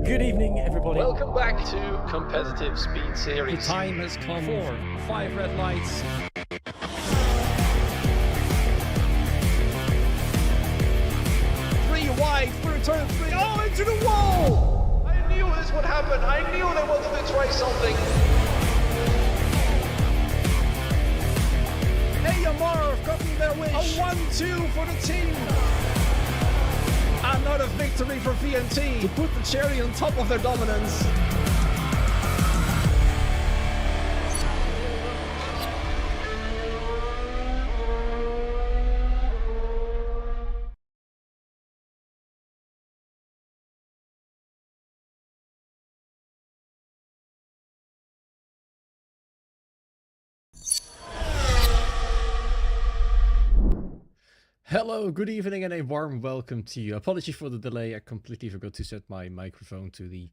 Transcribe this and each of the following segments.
Good evening, everybody. Welcome back to Competitive Speed Series. The time has come for 5 red lights. Three wide through turn 3. Oh, into the wall! I knew this would happen. I knew they wanted to try something. AMR copying their wish. A 1-2 for the team. Another victory for VNT to put the cherry on top of their dominance. Hello, good evening, and a warm welcome to you. Apology for the delay, I completely forgot to set my microphone to the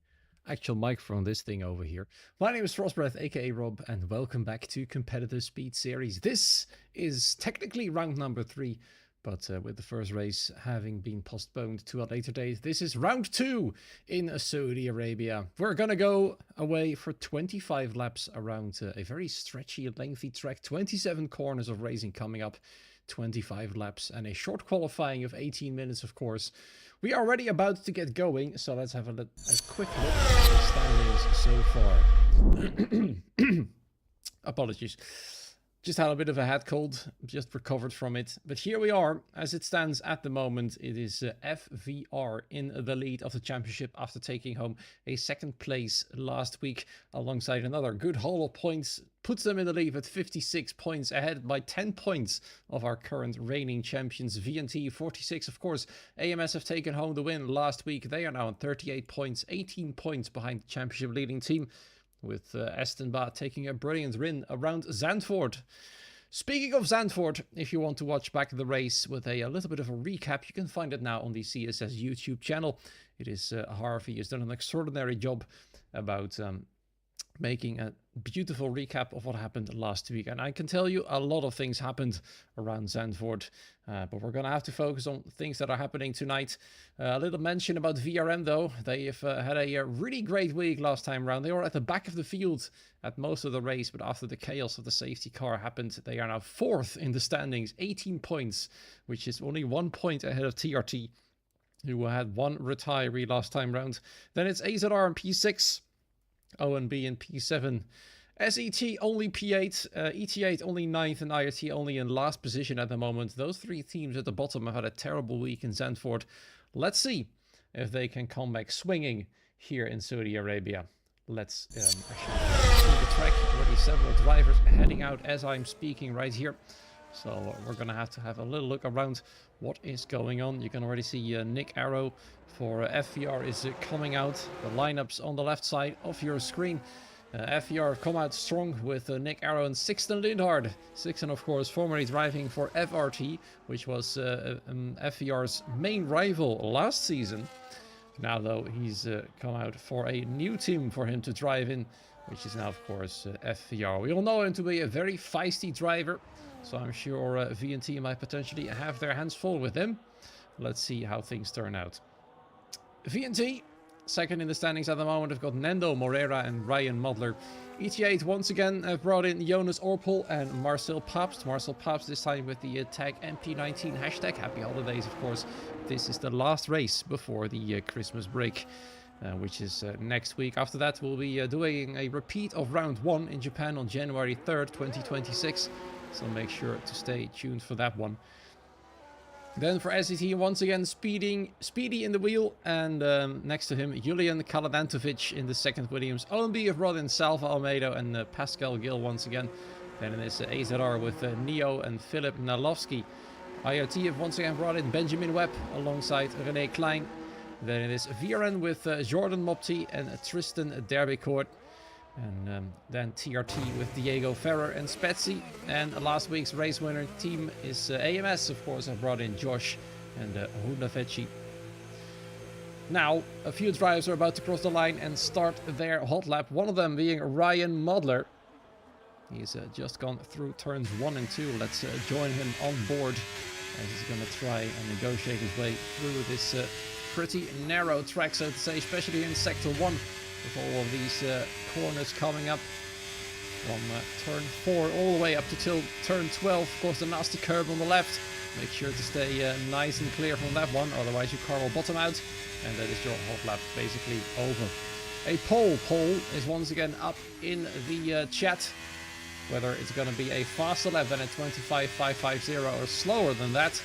actual microphone, this thing over here. My name is Frostbreath, aka Rob, and welcome back to Competitive Speed Series. This is technically round number 3, but with the first race having been postponed to a later date, this is round 2 in Saudi Arabia. We're gonna go away for 25 laps around a very stretchy, lengthy track, 27 corners of racing coming up. 25 laps and a short qualifying of 18 minutes, of course. We are already about to get going, so let's have a quick look at the standings so far. Apologies. Just had a bit of a head cold, just recovered from it. But here we are, as it stands at the moment. It is FVR in the lead of the championship after taking home a second place last week alongside another good haul of points. Puts them in the lead at 56 points, ahead by 10 points of our current reigning champions, VNT 46. Of course, AMS have taken home the win last week. They are now on 38 points, 18 points behind the championship leading team, with Estenba taking a brilliant win around Zandvoort. Speaking of Zandvoort, if you want to watch back the race with a little bit of a recap, you can find it now on the CSS YouTube channel. It is Harvey has done an extraordinary job about making a beautiful recap of what happened last week. And I can tell you a lot of things happened around Zandvoort, but we're going to have to focus on things that are happening tonight. A little mention about VRM though. They've had a really great week last time around. They were at the back of the field at most of the race, but after the chaos of the safety car happened, they are now 4th in the standings, 18 points, which is only 1 point ahead of TRT, who had 1 retiree last time round. Then it's AZR and P6. ONB in P7, SET only P8, ET8 only 9th, and IRT only in last position at the moment. Those 3 teams at the bottom have had a terrible week in Zandvoort. Let's see if they can come back swinging here in Saudi Arabia. Let's actually see the track. Already several drivers heading out as I'm speaking right here. So we're going to have a little look around what is going on. You can already see Nick Arrow for FVR is coming out. The lineups on the left side of your screen. FVR come out strong with Nick Arrow and Sixten Lindhard. Sixten, of course, formerly driving for FRT, which was FVR's main rival last season. Now, though, he's come out for a new team for him to drive in, which is now, of course, FVR. We all know him to be a very feisty driver, so I'm sure VNT might potentially have their hands full with him. Let's see how things turn out. VNT, second in the standings at the moment. I've got Nando Moreira and Ryan Modler. ET8 once again have brought in Jonas Orpel and Marcel Pabst. Marcel Pabst this time with the tag MP19 hashtag. Happy holidays, of course. This is the last race before the Christmas break, which is next week. After that, we'll be doing a repeat of round 1 in Japan on January 3rd, 2026. So make sure to stay tuned for that one. Then for SET, once again, Speedy in the wheel, and next to him, Julian Kaladantovic in the second Williams. OMB have brought in Salva Almeida and Pascal Gil once again. Then it is AZR with Neo and Philip Nalowski. IoT have once again brought in Benjamin Webb alongside René Klein. Then it is VRN with Jordan Mopti and Tristan Derbycourt. And then TRT with Diego Ferrer and Spetsy. And last week's race winner team is AMS, of course. I brought in Josh and Hunafeci. Now, a few drivers are about to cross the line and start their hot lap. One of them being Ryan Modler. He's just gone through turns 1 and 2. Let's join him on board as he's going to try and negotiate his way through this pretty narrow track, so to say, especially in Sector 1. With all of these corners coming up from turn 4 all the way up to till turn 12. Of course, the nasty curb on the left. Make sure to stay nice and clear from that one, otherwise your car will bottom out. And that is your hot lap basically over. A poll is once again up in the chat. Whether it's going to be a faster lap than a 25.550 or slower than that.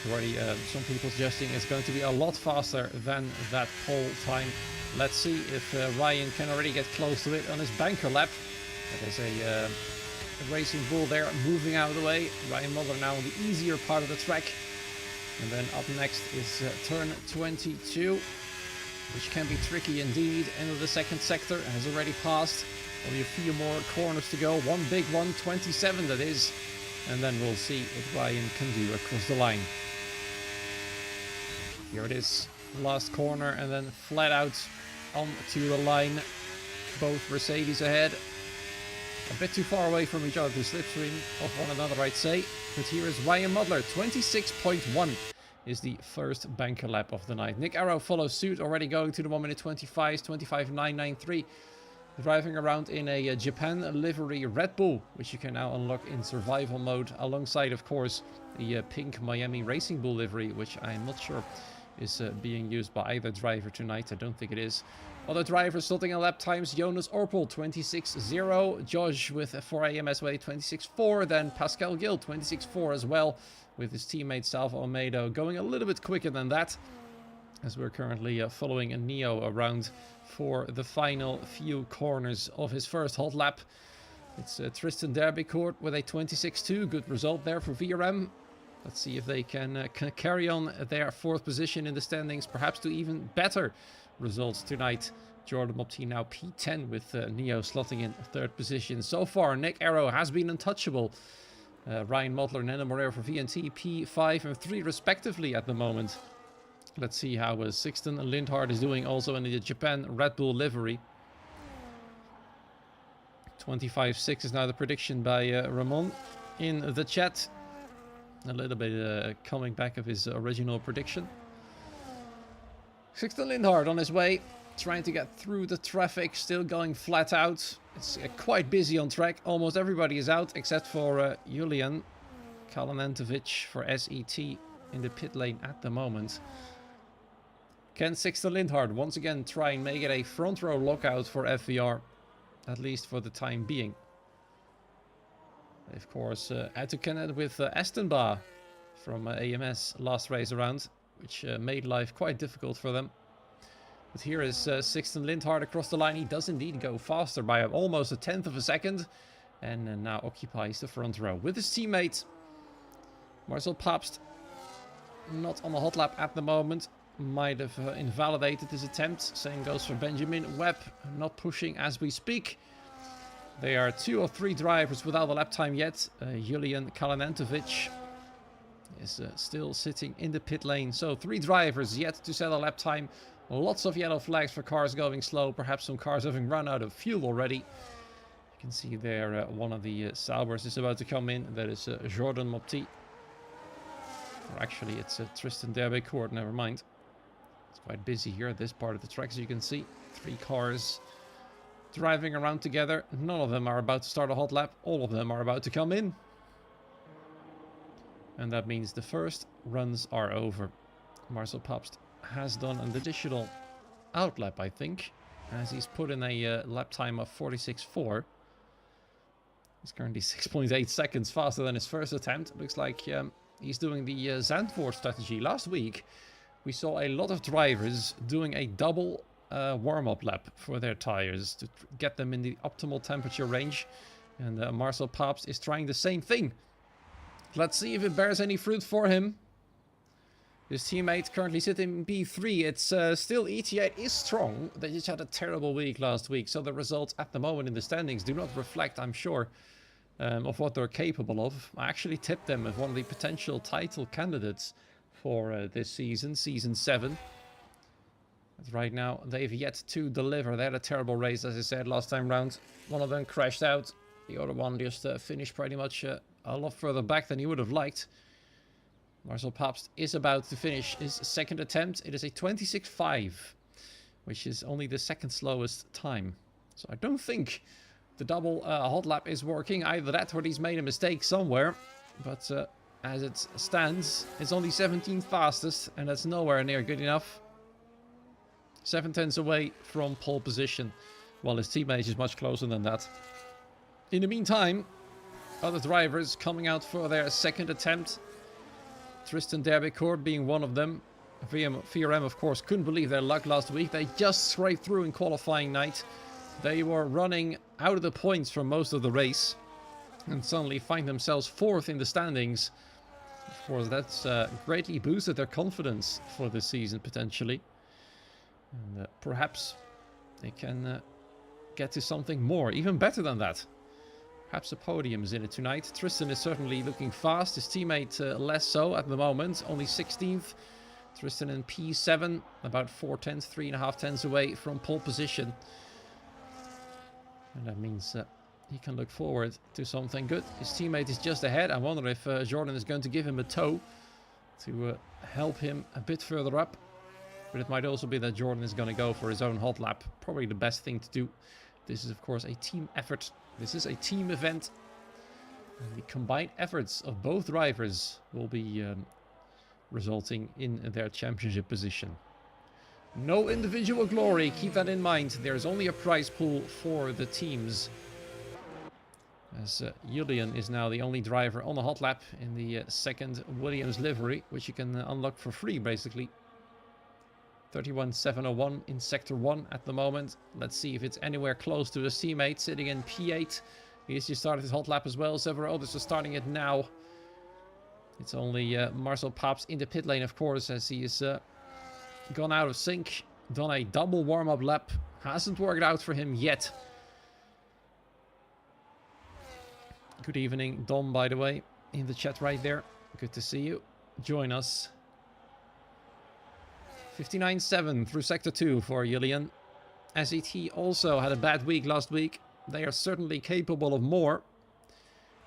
Already some people suggesting it's going to be a lot faster than that pole time. Let's see if Ryan can already get close to it on his banker lap. That is a Racing Bull there moving out of the way. Ryan Muller now on the easier part of the track. And then up next is turn 22, which can be tricky indeed. End of the second sector has already passed. Only a few more corners to go. One big one, 27 that is. And then we'll see what Ryan can do across the line. Here it is. Last corner and then flat out onto the line. Both Mercedes ahead. A bit too far away from each other to slipstream off one another, I'd say. But here is Ryan Mudler. 26.1 is the first banker lap of the night. Nick Arrow follows suit, already going to the 1 minute 25s, 25.993. Driving around in a Japan livery Red Bull, which you can now unlock in survival mode, alongside, of course, the pink Miami Racing Bull livery, which I'm not sure is being used by either driver tonight. I don't think it is. Other drivers slotting in lap times: Jonas Orpel 26.0, Josh with 4 AMSWay 26.4, then Pascal Gil 26.4 as well, with his teammate Salva Almeida going a little bit quicker than that, as we're currently following a Neo around for the final few corners of his first hot lap. It's Tristan Derbycourt with a 26.2, good result there for VRM. Let's see if they can carry on their 4th position in the standings, perhaps to even better results tonight. Jordan Mopti now P10 with Neo slotting in 3rd position. So far, Nick Arrow has been untouchable. Ryan Modler and Nena Morero for VNT P5 and 3 respectively at the moment. Let's see how Sixten Lindhard is doing also in the Japan Red Bull livery. 25.6 is now the prediction by Ramon in the chat. A little bit coming back of his original prediction. Sixten Lindhard on his way, trying to get through the traffic, still going flat out. It's quite busy on track. Almost everybody is out except for Julian Kalanantovic for SET in the pit lane at the moment. Can Sixten Lindhard once again try and make it a front row lockout for FVR, at least for the time being? They, of course, had to connect with Estenba from AMS last race around, which made life quite difficult for them. But here is Sixten Lindhard across the line. He does indeed go faster by almost a 1/10 of a second, and now occupies the front row with his teammate Marcel Pabst. Not on the hot lap at the moment. Might have invalidated his attempt. Same goes for Benjamin Webb, not pushing as we speak. There are 2 or 3 drivers without a lap time yet. Julian Kalanantovic is still sitting in the pit lane. So 3 drivers yet to set a lap time. Lots of yellow flags for cars going slow. Perhaps some cars having run out of fuel already. You can see there one of the Saubers is about to come in. That is Jordan Mopti. Or actually, it's Tristan Derbycourt, never mind. It's quite busy here at this part of the track, as you can see. 3 cars driving around together. None of them are about to start a hot lap. All of them are about to come in. And that means the first runs are over. Marcel Pabst has done an additional outlap, I think, as he's put in a lap time of 46.4. He's currently 6.8 seconds faster than his first attempt. Looks like He's doing the Zandvoort strategy. Last week, we saw a lot of drivers doing a double warm-up lap for their tires to get them in the optimal temperature range. And Marcel Pabst is trying the same thing. Let's see if it bears any fruit for him. His teammate currently sitting in P3. It's still ETA is strong. They just had a terrible week last week. So the results at the moment in the standings do not reflect, I'm sure, of what they're capable of. I actually tipped them as one of the potential title candidates for this season, Season 7. But right now, they've yet to deliver. They had a terrible race, as I said, last time round. One of them crashed out. The other one just finished pretty much a lot further back than he would have liked. Marcel Pabst is about to finish his second attempt. It is a 26.5, which is only the second slowest time. So I don't think the double hot lap is working. Either that or he's made a mistake somewhere. But as it stands, it's only 17th fastest, and that's nowhere near good enough. 7 tenths away from pole position, while his teammate is much closer than that. In the meantime, other drivers coming out for their second attempt. Tristan Derbicourt being one of them. VRM, of course, couldn't believe their luck last week. They just scraped through in qualifying night. They were running out of the points for most of the race. And suddenly find themselves 4th in the standings. Of course, that's greatly boosted their confidence for this season, potentially. And perhaps they can get to something more, even better than that. Perhaps a podium is in it tonight. Tristan is certainly looking fast. His teammate less so at the moment. Only 16th. Tristan in P7. About 4 tenths, 3.5 tenths away from pole position. And that means he can look forward to something good. His teammate is just ahead. I wonder if Jordan is going to give him a tow to help him a bit further up. But it might also be that Jordan is going to go for his own hot lap. Probably the best thing to do. This is, of course, a team effort. This is a team event. And the combined efforts of both drivers will be resulting in their championship position. No individual glory. Keep that in mind. There's only a prize pool for the teams. As Julian is now the only driver on the hot lap in the second Williams livery, which you can unlock for free, basically. 31.701 in Sector 1 at the moment. Let's see if it's anywhere close to his teammate sitting in P8. He's just started his hot lap as well. Several others are starting it now. It's only Marcel Pabst in the pit lane, of course, as he is gone out of sync. Done a double warm-up lap. Hasn't worked out for him yet. Good evening, Dom, by the way, in the chat right there. Good to see you. Join us. 59.7 through Sector 2 for Julian. SET also had a bad week last week. They are certainly capable of more.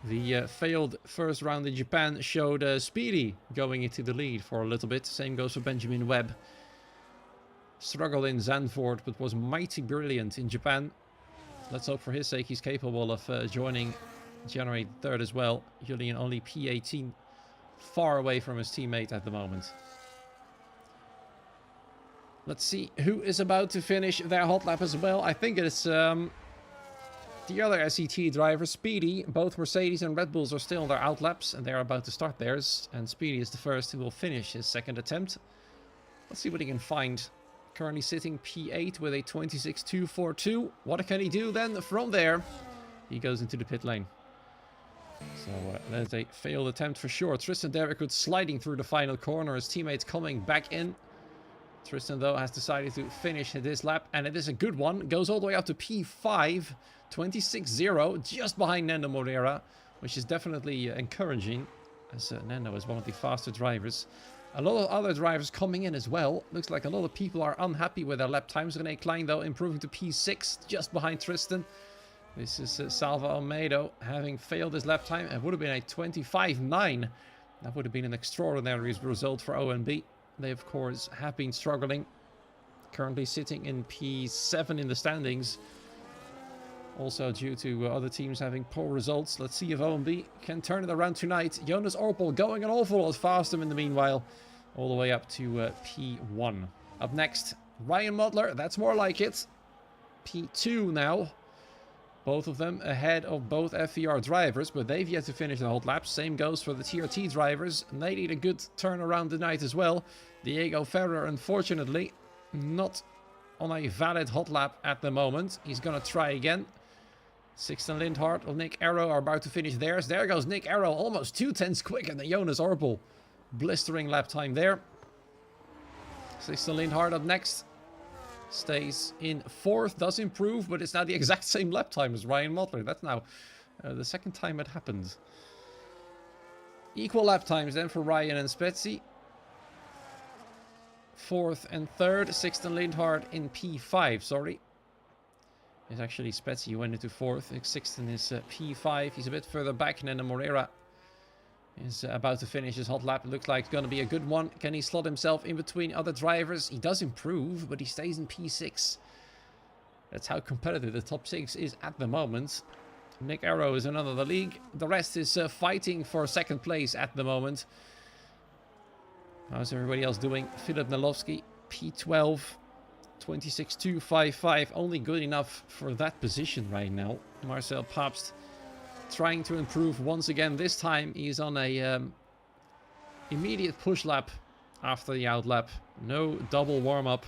The failed first round in Japan showed Speedy going into the lead for a little bit. Same goes for Benjamin Webb. Struggled in Zandvoort, but was mighty brilliant in Japan. Let's hope for his sake he's capable of joining January 3rd as well. Julian only P18, far away from his teammate at the moment. Let's see who is about to finish their hot lap as well. I think it's the other SET driver, Speedy. Both Mercedes and Red Bulls are still on their out laps, and they're about to start theirs. And Speedy is the first who will finish his second attempt. Let's see what he can find. Currently sitting P8 with a 26.242. What can he do then from there? He goes into the pit lane. So that's a failed attempt for sure. Tristan Derricourt sliding through the final corner. His teammates coming back in. Tristan, though, has decided to finish this lap, and it is a good one. Goes all the way up to P5, 26.0, just behind Nando Moreira, which is definitely encouraging, as Nando is one of the faster drivers. A lot of other drivers coming in as well. Looks like a lot of people are unhappy with their lap times. René Klein, though, improving to P6, just behind Tristan. This is Salva Almeida having failed his lap time. It would have been a 25.9. That would have been an extraordinary result for ONB. They, of course, have been struggling. Currently sitting in P7 in the standings. Also due to other teams having poor results. Let's see if OMB can turn it around tonight. Jonas Orpel going an awful lot faster in the meanwhile. All the way up to P1. Up next, Ryan Modler. That's more like it. P2 now. Both of them ahead of both FVR drivers, but they've yet to finish the hot lap. Same goes for the TRT drivers, and they need a good turnaround tonight as well. Diego Ferrer, unfortunately, not on a valid hot lap at the moment. He's going to try again. Sixten Lindhart or Nick Arrow are about to finish theirs. There goes Nick Arrow, almost 2/10 quicker than Jonas Orpel. Blistering lap time there. Sixten Lindhart up next. Stays in 4th, does improve, but it's now the exact same lap time as Ryan Mottler. That's now the second time it happened. Equal lap times then for Ryan and Spetzi. 4th and 3rd. Sixten Lindhart in P5, sorry. It's actually Spetzi who went into 4th. Sixten is P5. He's a bit further back, and then the Moreira is about to finish his hot lap. It looks like it's going to be a good one. Can he slot himself in between other drivers? He does improve, but he stays in P6. That's how competitive the top 6 is at the moment. Nick Arrow is in another league. The rest is fighting for 2nd place at the moment. How's everybody else doing? Philip Nalowski, P12. 26.255, only good enough for that position right now. Marcel Pabst trying to improve once again. This time he's on a immediate push lap after the out lap. No double warm-up,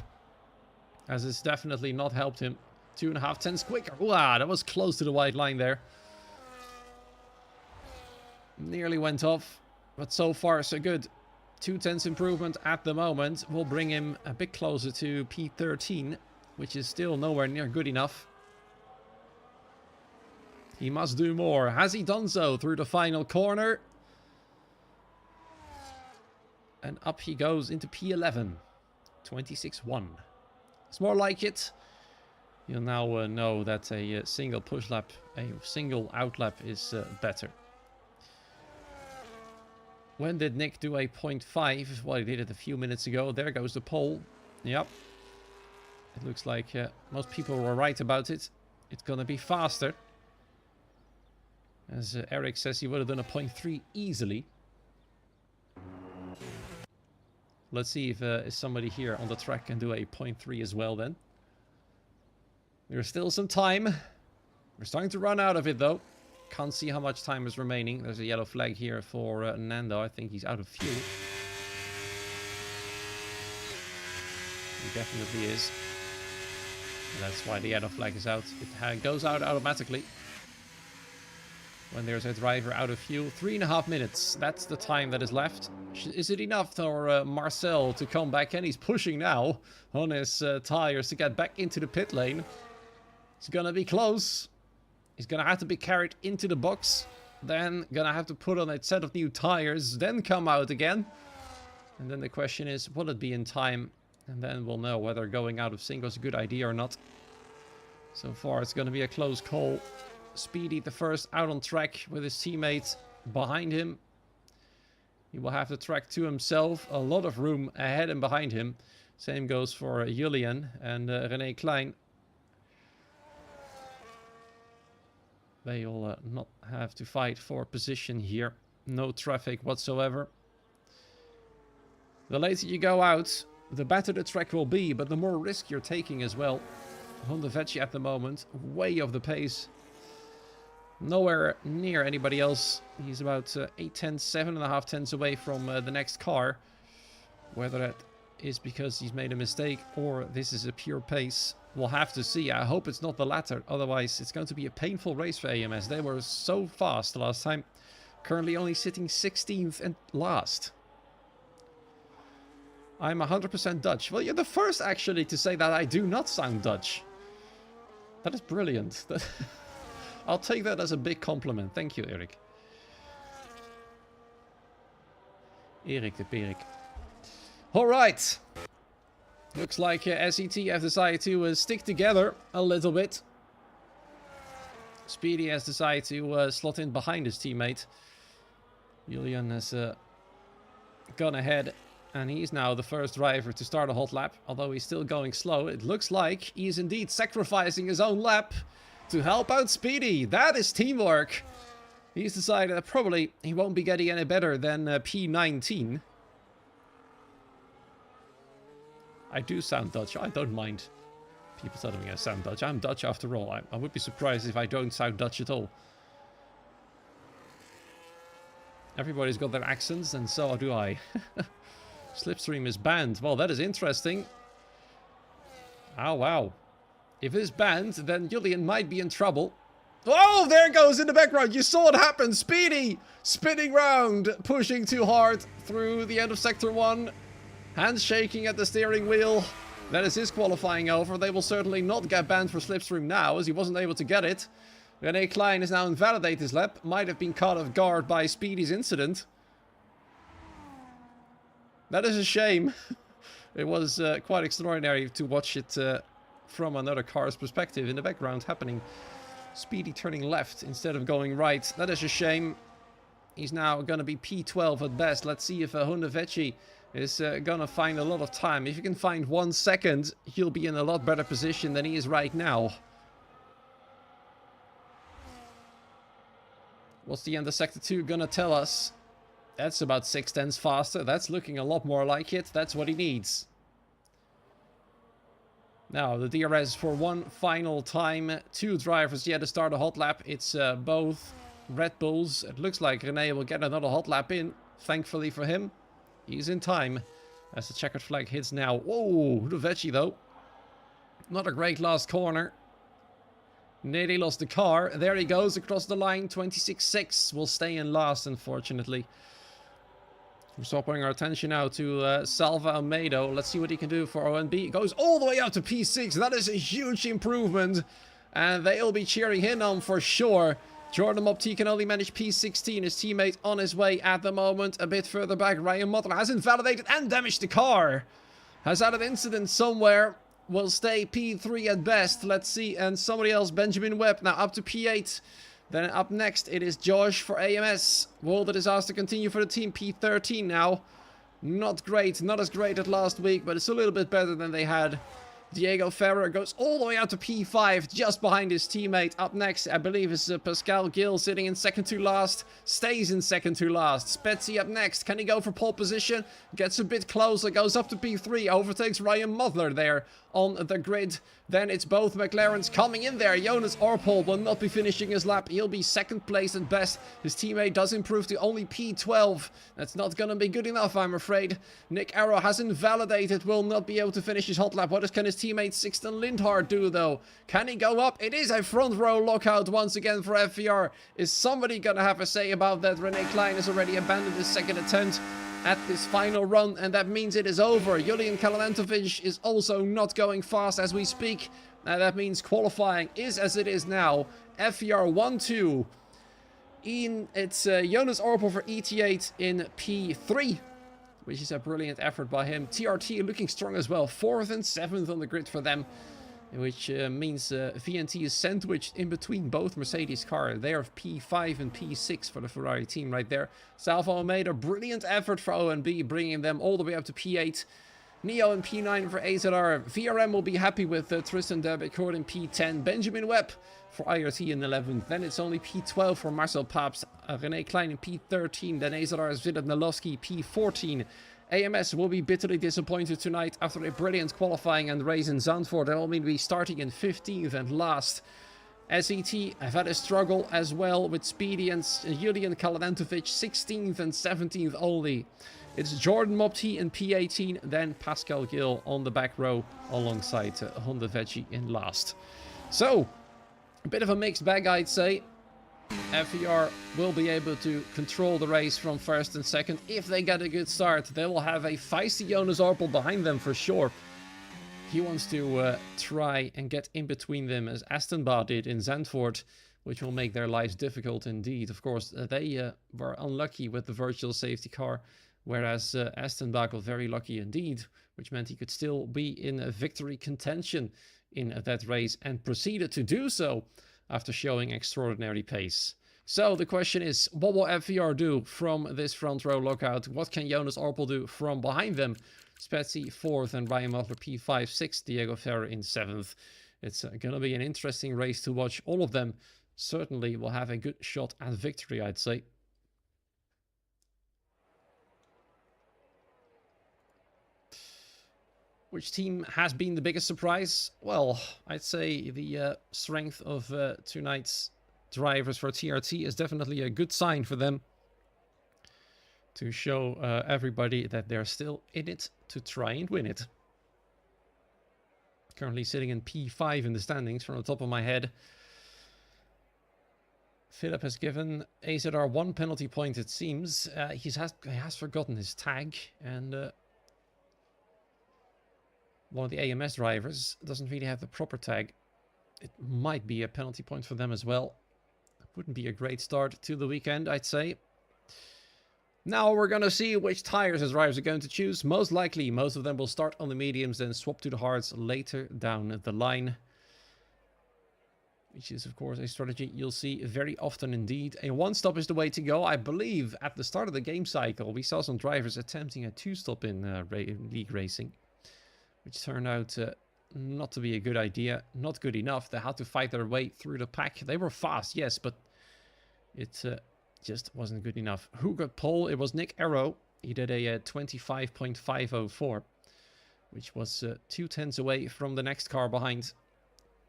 as it's definitely not helped him. 2.5/10 quicker. Wow, that was close to the white line there. Nearly went off, but so far so good. 2/10 improvement at the moment will bring him a bit closer to P13, which is still nowhere near good enough. He must do more. Has he done so through the final corner? And up he goes into P11. 26.1. It's more like it. You'll now know that a single push lap, a single out lap is better. When did Nick do a 0.5? Well, he did it a few minutes ago. There goes the pole. Yep. It looks like most people were right about it. It's going to be faster. As Eric says, he would have done a 0.3 easily. Let's see if somebody here on the track can do a 0.3 as well then. There's still some time. We're starting to run out of it though. Can't see how much time is remaining. There's a yellow flag here for Nando. I think he's out of fuel. He definitely is. And that's why the yellow flag is out. It goes out automatically when there's a driver out of fuel. 3.5 minutes. That's the time that is left. Is it enough for Marcel to come back? And he's pushing now on his tires to get back into the pit lane. It's gonna be close. He's gonna have to be carried into the box. Then gonna have to put on a set of new tires. Then come out again. And then the question is, will it be in time? And then we'll know whether going out of sync was a good idea or not. So far it's gonna be a close call. Speedy the first out on track with his teammate behind him. He will have the track to himself. A lot of room ahead and behind him. Same goes for Julian and René Klein. They'll not have to fight for position here. No traffic whatsoever. The later you go out, the better the track will be, but the more risk you're taking as well. Honda Vecchi at the moment, way off the pace. Nowhere near anybody else. He's about 8/10, 7.5 tenths away from the next car. Whether that is because he's made a mistake or this is a pure pace, we'll have to see. I hope it's not the latter. Otherwise, it's going to be a painful race for AMS. They were so fast the last time. Currently only sitting 16th and last. I'm 100% Dutch. Well, you're the first actually to say that I do not sound Dutch. That is brilliant. I'll take that as a big compliment. Thank you, Erik. Erik de Perik. All right. Looks like SET have decided to stick together a little bit. Speedy has decided to slot in behind his teammate. Julian has gone ahead, and he's now the first driver to start a hot lap. Although he's still going slow, it looks like he's indeed sacrificing his own lap to help out Speedy. That is teamwork. He's decided that probably he won't be getting any better than P19. I do sound Dutch. I don't mind. People telling me I sound Dutch. I'm Dutch after all. I would be surprised if I don't sound Dutch at all. Everybody's got their accents, and so do I. Slipstream is banned. Well, that is interesting. Oh, wow. If it's banned, then Julian might be in trouble. Oh, there it goes in the background. You saw it happen. Speedy spinning round, pushing too hard through the end of Sector 1. Hands shaking at the steering wheel. That is his qualifying over. They will certainly not get banned for Slipstream now, as he wasn't able to get it. René Klein is now invalidated his lap. Might have been caught off guard by Speedy's incident. That is a shame. It was quite extraordinary to watch it from another car's perspective in the background happening. Speedy turning left instead of going right. That is a shame. He's now going to be P12 at best. Let's see if Honda Vecchi is going to find a lot of time. If he can find 1 second, he'll be in a lot better position than he is right now. What's the end of Sector 2 gonna tell us? That's about 6/10 faster. That's looking a lot more like it. That's what he needs. Now, the DRS for one final time. 2 drivers yet to start a hot lap. It's both Red Bulls. It looks like René will get another hot lap in. Thankfully for him. He's in time. As the checkered flag hits now. Whoa, Vecchi though. Not a great last corner. Nearly lost the car. There he goes across the line. 26.6 will stay in last, unfortunately. We're swapping our attention now to Salva Almeida. Let's see what he can do for ONB. It goes all the way out to P6. That is a huge improvement. And they'll be cheering him on for sure. Jordan Mopti can only manage P16. His teammate on his way at the moment. A bit further back, Ryan Mottler has invalidated and damaged the car. Has had an incident somewhere. Will stay P3 at best. Let's see. And somebody else, Benjamin Webb, now up to P8. Then up next, it is Josh for AMS. Will the disaster continue for the team? P13 now. Not great. Not as great as last week, but it's a little bit better than they had. Diego Ferrer goes all the way out to P5, just behind his teammate. Up next, I believe, is Pascal Gill sitting in second to last. Stays in second to last. Spetsy up next. Can he go for pole position? Gets a bit closer. Goes up to P3. Overtakes Ryan Mudler there on the grid. Then it's both McLarens coming in there. Jonas Orpol will not be finishing his lap. He'll be second place at best. His teammate does improve to only P12. That's not going to be good enough, I'm afraid. Nick Arrow has invalidated. Will not be able to finish his hot lap. What can his teammate Sixten Lindhard do, though? Can he go up? It is a front row lockout once again for FVR. Is somebody going to have a say about that? René Klein has already abandoned his second attempt at this final run, and that means it is over. Julian Kalantovic is also not going fast as we speak. That means qualifying is as it is now. FVR 1-2. It's Jonas Orpel for ET8 in P3, which is a brilliant effort by him. TRT looking strong as well. 4th and 7th on the grid for them, which means VNT is sandwiched in between both Mercedes cars. They are P5 and P6 for the Ferrari team right there. Salvo made a brilliant effort for ONB, bringing them all the way up to P8. Neo in P9 for AZR. VRM will be happy with Tristan Derbecourt in P10. Benjamin Webb for IRT in 11th. Then it's only P12 for Marcel Paps. René Klein in P13. Then AZR's Vidit Nalowski P14. AMS will be bitterly disappointed tonight after a brilliant qualifying and race in Zandvoort. That will mean we starting in 15th and last. SET have had a struggle as well with Speedy and Julian Kalantovic 16th and 17th only. It's Jordan Mopti in P18, then Pascal Gill on the back row alongside Honda Vecchi in last. So, a bit of a mixed bag, I'd say. FVR will be able to control the race from first and second. If they get a good start, they will have a feisty Jonas Orpel behind them for sure. He wants to try and get in between them as Aston Bar did in Zandvoort, which will make their lives difficult indeed. Of course, they were unlucky with the virtual safety car, whereas Aston Bar got very lucky indeed, which meant he could still be in a victory contention in that race and proceeded to do so after showing extraordinary pace. So the question is, what will FVR do from this front row lockout? What can Jonas Orpel do from behind them? Spetsy 4th and Ryan Mutler P5, 6th, Diego Ferrer in 7th. It's going to be an interesting race to watch. All of them certainly will have a good shot at victory, I'd say. Which team has been the biggest surprise? Well, I'd say the strength of tonight's drivers for TRT is definitely a good sign for them to show everybody that they're still in it to try and win it. Currently sitting in P5 in the standings from the top of my head. Philip has given AZR 1 penalty point, it seems. He has forgotten his tag, and one of the AMS drivers doesn't really have the proper tag. It might be a penalty point for them as well. Wouldn't be a great start to the weekend, I'd say. Now we're going to see which tires his drivers are going to choose. Most likely, most of them will start on the mediums, then swap to the hards later down the line. Which is, of course, a strategy you'll see very often indeed. A one-stop is the way to go. I believe at the start of the game cycle, we saw some drivers attempting a two-stop in league racing. Which turned out not to be a good idea. Not good enough. They had to fight their way through the pack. They were fast, yes, but it just wasn't good enough. Who got pole? It was Nick Arrow. He did a 25.504, which was 2 tenths away from the next car behind,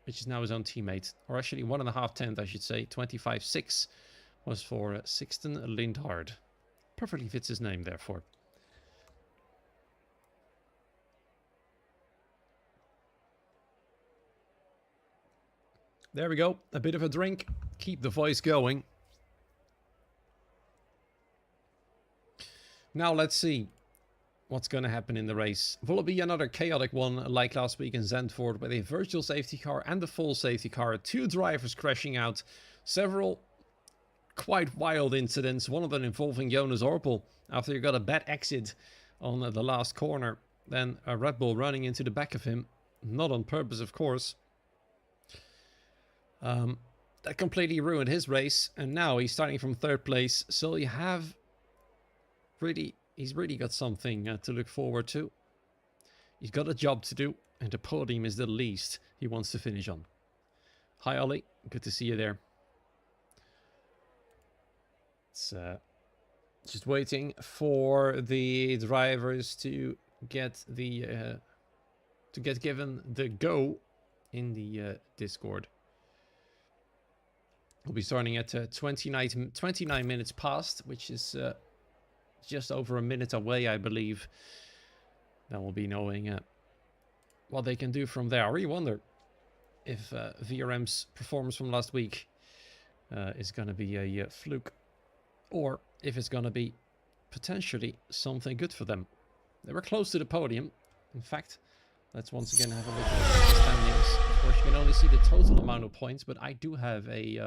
which is now his own teammate. Or actually 1.5 tenths, I should say. 25.6 was for Sixten Lindhard. Perfectly fits his name, therefore. There we go. A bit of a drink. Keep the voice going. Now let's see what's going to happen in the race. Will it be another chaotic one like last week in Zandvoort with a virtual safety car and a full safety car? 2 drivers crashing out. Several quite wild incidents. One of them involving Jonas Orpel after he got a bad exit on the last corner. Then a Red Bull running into the back of him. Not on purpose, of course. That completely ruined his race. And now he's starting from 3rd place. So you have... He's really got something to look forward to. He's got a job to do, and the podium is the least he wants to finish on. Hi Ollie, good to see you there. It's just waiting for the drivers to get the given the go in the Discord. We'll be starting at 29 minutes past, which is just over a minute away, I believe. Then we'll be knowing what they can do from there. I really wonder if VRM's performance from last week is going to be a fluke, or if it's going to be potentially something good for them. They were close to the podium. In fact, let's once again have a look at the standings. Of course, you can only see the total amount of points, but I do have a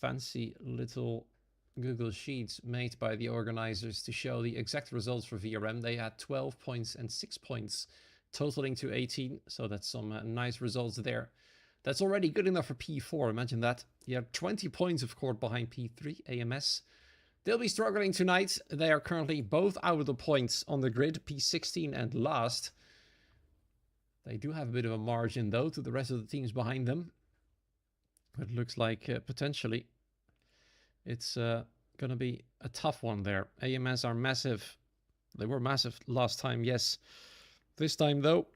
fancy little Google Sheets made by the organizers to show the exact results for VRM. They had 12 points and 6 points, totaling to 18. So that's some nice results there. That's already good enough for P4. Imagine that. You have 20 points, of course, behind P3, AMS. They'll be struggling tonight. They are currently both out of the points on the grid, P16 and last. They do have a bit of a margin, though, to the rest of the teams behind them. But it looks like potentially it's going to be a tough one there. AMS are massive. They were massive last time, yes. This time, though,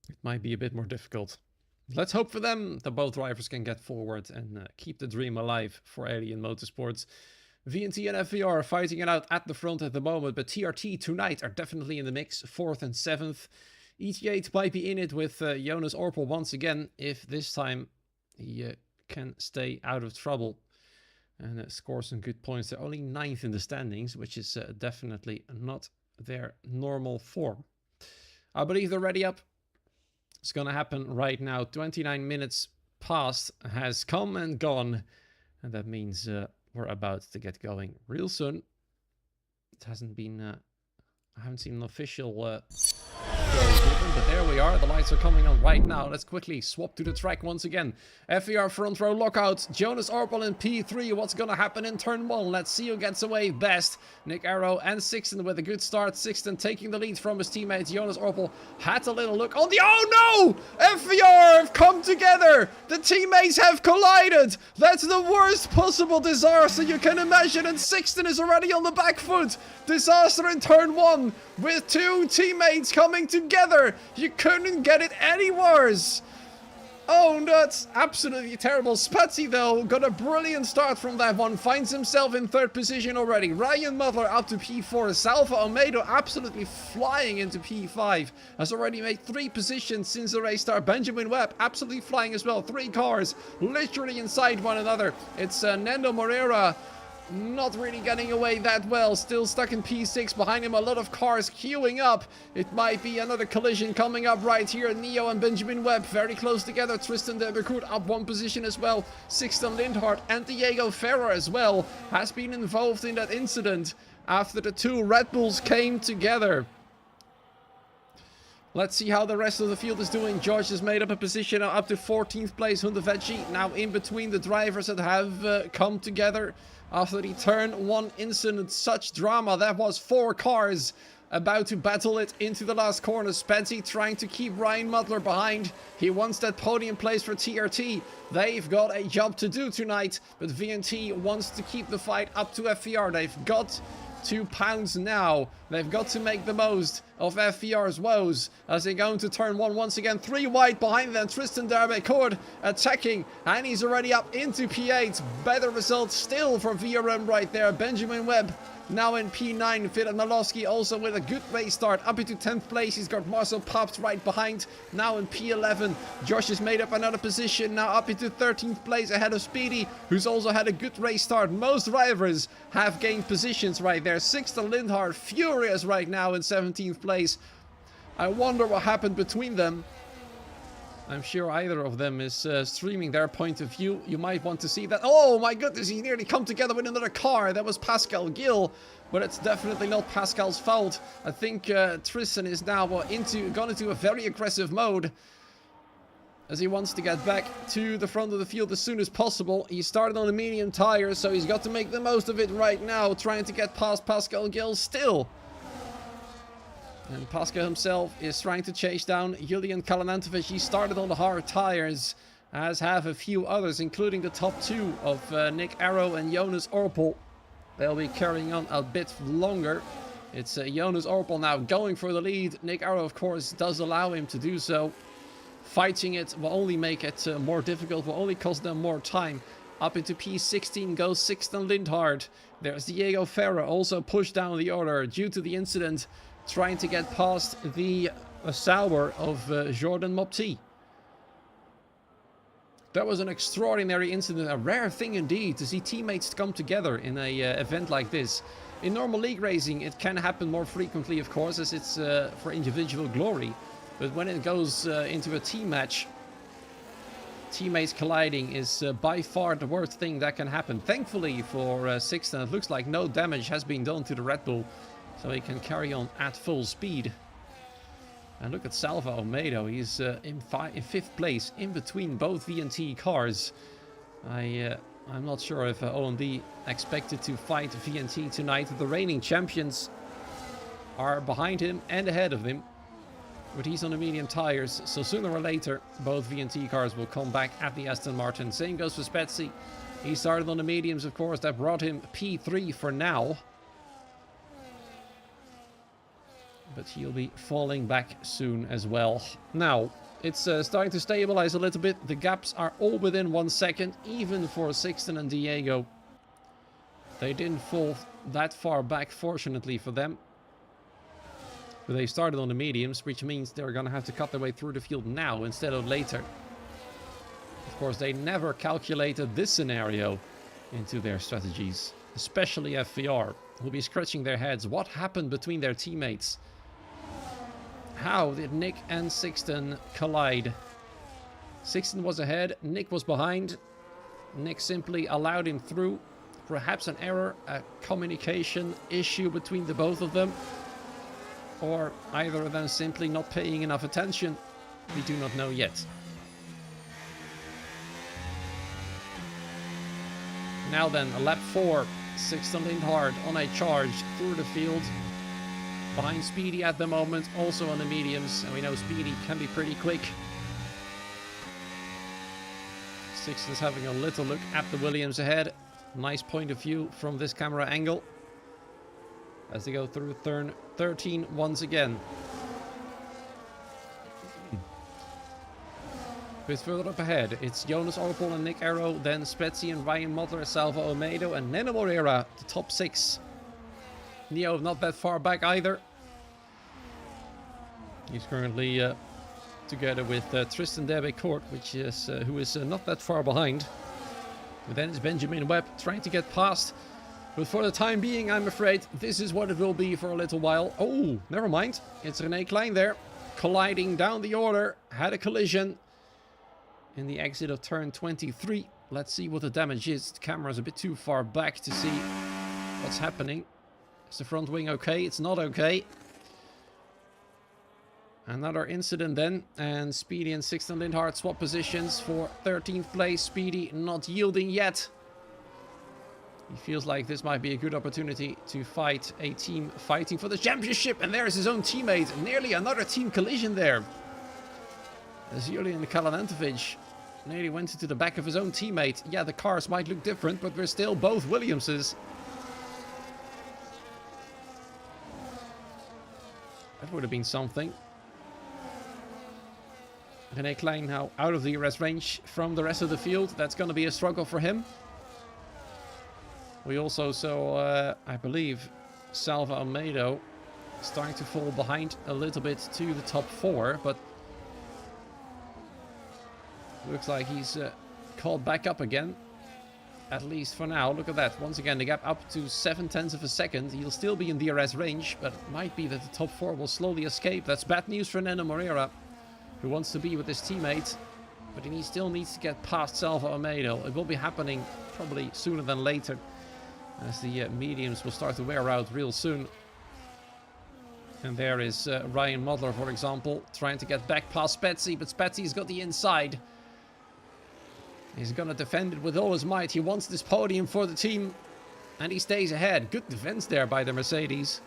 it might be a bit more difficult. Let's hope for them that both drivers can get forward and keep the dream alive for Alien Motorsports. VNT and FVR are fighting it out at the front at the moment, but TRT tonight are definitely in the mix, 4th and 7th. ET8 might be in it with Jonas Orpel once again, if this time he can stay out of trouble and score some good points. They're only 9th in the standings, which is definitely not their normal form. I believe they're ready up. It's going to happen right now. 29 minutes past has come and gone, and that means we're about to get going real soon. It hasn't been... I haven't seen an official go given. happen, but there we are. The lights are coming on right now. Let's quickly swap to the track once again. FVR front row lockout. Jonas Orpel in P3. What's going to happen in turn 1? Let's see who gets away best. Nick Arrow and Sixten with a good start. Sixten taking the lead from his teammates. Jonas Orpel had a little look on the... Oh no! FVR have come together. The teammates have collided. That's the worst possible disaster you can imagine, and Sixten is already on the back foot. Disaster in turn 1 with two teammates coming together. You couldn't get it any worse. Oh, that's absolutely terrible. Spatsy, though, got a brilliant start from that one. Finds himself in 3rd position already. Ryan Mutler up to P4. Salva Almeida absolutely flying into P5. Has already made 3 positions since the race start. Benjamin Webb absolutely flying as well. 3 cars literally inside one another. It's Nando Moreira not really getting away that well. Still stuck in P6. Behind him, a lot of cars queuing up. It might be another collision coming up right here. Neo and Benjamin Webb very close together. Tristan de Becourt up 1 position as well. Sixten Lindhart and Diego Ferrer as well has been involved in that incident after the 2 Red Bulls came together. Let's see how the rest of the field is doing. George has made up a position up to 14th place. Hundevedji now in between the drivers that have come together after the turn 1 incident. Such drama. That was 4 cars about to battle it into the last corner. Spatsy trying to keep Ryan Mutler behind. He wants that podium place for TRT. They've got a job to do tonight, but VNT wants to keep the fight up to FVR. They've got £2 now. They've got to make the most of FVR's woes as they go into turn 1 once again. 3 wide behind them. Tristan Darbecourt attacking, and he's already up into P8. Better result still for VRM right there. Benjamin Webb now in P9. Filip Malowski also with a good race start up into 10th place. He's got Marcel Paps right behind, now in P11. Josh has made up another position, now up into 13th place ahead of Speedy, who's also had a good race start. Most drivers have gained positions right there. Sixten Lindhart furious right now in 17th place. I wonder what happened between them. I'm sure either of them is streaming their point of view. You might want to see that. Oh my goodness, he nearly come together with another car. That was Pascal Gill, but it's definitely not Pascal's fault. I think Tristan is now gone into a very aggressive mode as he wants to get back to the front of the field as soon as possible. He started on a medium tire, so he's got to make the most of it right now, trying to get past Pascal Gill still. And Pascal himself is trying to chase down Julian Kalanantovic. He started on the hard tires, as have a few others, including the top 2 of Nick Arrow and Jonas Orpel. They'll be carrying on a bit longer. It's Jonas Orpel now going for the lead. Nick Arrow, of course, does allow him to do so. Fighting it will only make it more difficult, will only cost them more time. Up into P16 goes Sixten Lindhart. There's Diego Ferrer, also pushed down the order due to the incident, trying to get past the Sauber of Jordan Mopti. That was an extraordinary incident, a rare thing indeed to see teammates come together in a event like this. In normal league racing it can happen more frequently, of course, as it's for individual glory. But when it goes into a team match, teammates colliding is by far the worst thing that can happen. Thankfully for Sixten, it looks like no damage has been done to the Red Bull, so he can carry on at full speed. And look at Salva Almeida. He's in 5th place, in between both VNT cars. I'm not sure if OMD expected to fight VNT tonight. The reigning champions are behind him and ahead of him, but he's on the medium tires, so sooner or later both VNT cars will come back at the Aston Martin. Same goes for Spatsy. He started on the mediums, of course. That brought him P3 for now, but he'll be falling back soon as well. Now, it's starting to stabilize a little bit. The gaps are all within 1 second, even for Sixten and Diego. They didn't fall that far back, fortunately for them. But they started on the mediums, which means they're going to have to cut their way through the field now instead of later. Of course, they never calculated this scenario into their strategies, especially FVR, who'll be scratching their heads. What happened between their teammates? How did Nick and Sixten collide? Sixten was ahead, Nick was behind. Nick simply allowed him through. Perhaps an error, a communication issue between the both of them. or either of them simply not paying enough attention. We do not know yet. Now then, a lap 4, Sixten Lindhard on a charge through the field. Behind Speedy at the moment, also on the mediums, and we know Speedy can be pretty quick. Sixten's having a little look at the Williams ahead. Nice point of view from this camera angle. As they go through turn 13 once again. A bit further up ahead, it's Jonas Orpol and Nick Arrow, then Spetzi and Ryan Mottler, Salvo Almeida and Neno Moreira, the top 6. Neo not that far back either. He's currently together with Tristan Debecourt, who is not that far behind. But then it's Benjamin Webb trying to get past. But for the time being, I'm afraid this is what it will be for a little while. Oh, never mind. It's René Klein there, colliding down the order. Had a collision in the exit of turn 23. Let's see what the damage is. The camera's a bit too far back to see what's happening. Is the front wing okay? It's not okay. Another incident then, and Speedy and Sixten Lindhard swap positions for 13th place. Speedy not yielding yet. He feels like this might be a good opportunity to fight a team fighting for the championship, and there's his own teammate. Nearly another team collision there. As Julian Kalanantovic nearly went into the back of his own teammate. Yeah, the cars might look different, but we're still both Williamses. That would have been something. René Klein now out of the DRS range from the rest of the field. That's going to be a struggle for him. We also saw, I believe, Salva Almeida starting to fall behind a little bit to the top 4, but looks like he's called back up again, at least for now. Look at that. Once again, the gap up to 0.7 of a second. He'll still be in DRS range, but it might be that the top 4 will slowly escape. That's bad news for Neno Moreira, who wants to be with his teammate, but he still needs to get past Salva Almeida. It will be happening probably sooner than later, as the mediums will start to wear out real soon. And there is Ryan Mottler, for example, trying to get back past Spetzi, but Spetzi's got the inside. He's going to defend it with all his might. He wants this podium for the team, and he stays ahead. Good defense there by the Mercedes.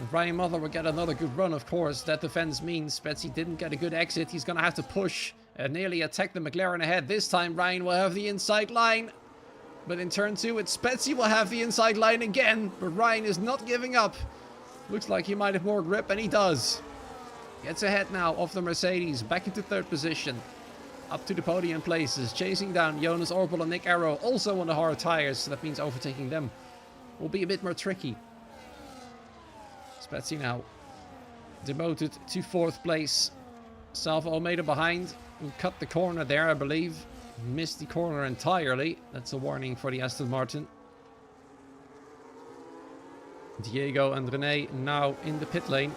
If Ryan Mottler will get another good run, of course, that defense means Spetzi didn't get a good exit. He's going to have to push and nearly attack the McLaren ahead. This time Ryan will have the inside line. But in turn 2, it's Spetzi will have the inside line again. But Ryan is not giving up. Looks like he might have more grip, and he does. Gets ahead now of the Mercedes, back into 3rd position. Up to the podium places, chasing down Jonas Orpel and Nick Arrow, also on the hard tires. So that means overtaking them will be a bit more tricky. Spetzi now demoted to 4th place. Salva Almeida behind, who cut the corner there, I believe. Missed the corner entirely. That's a warning for the Aston Martin. Diego and René now in the pit lane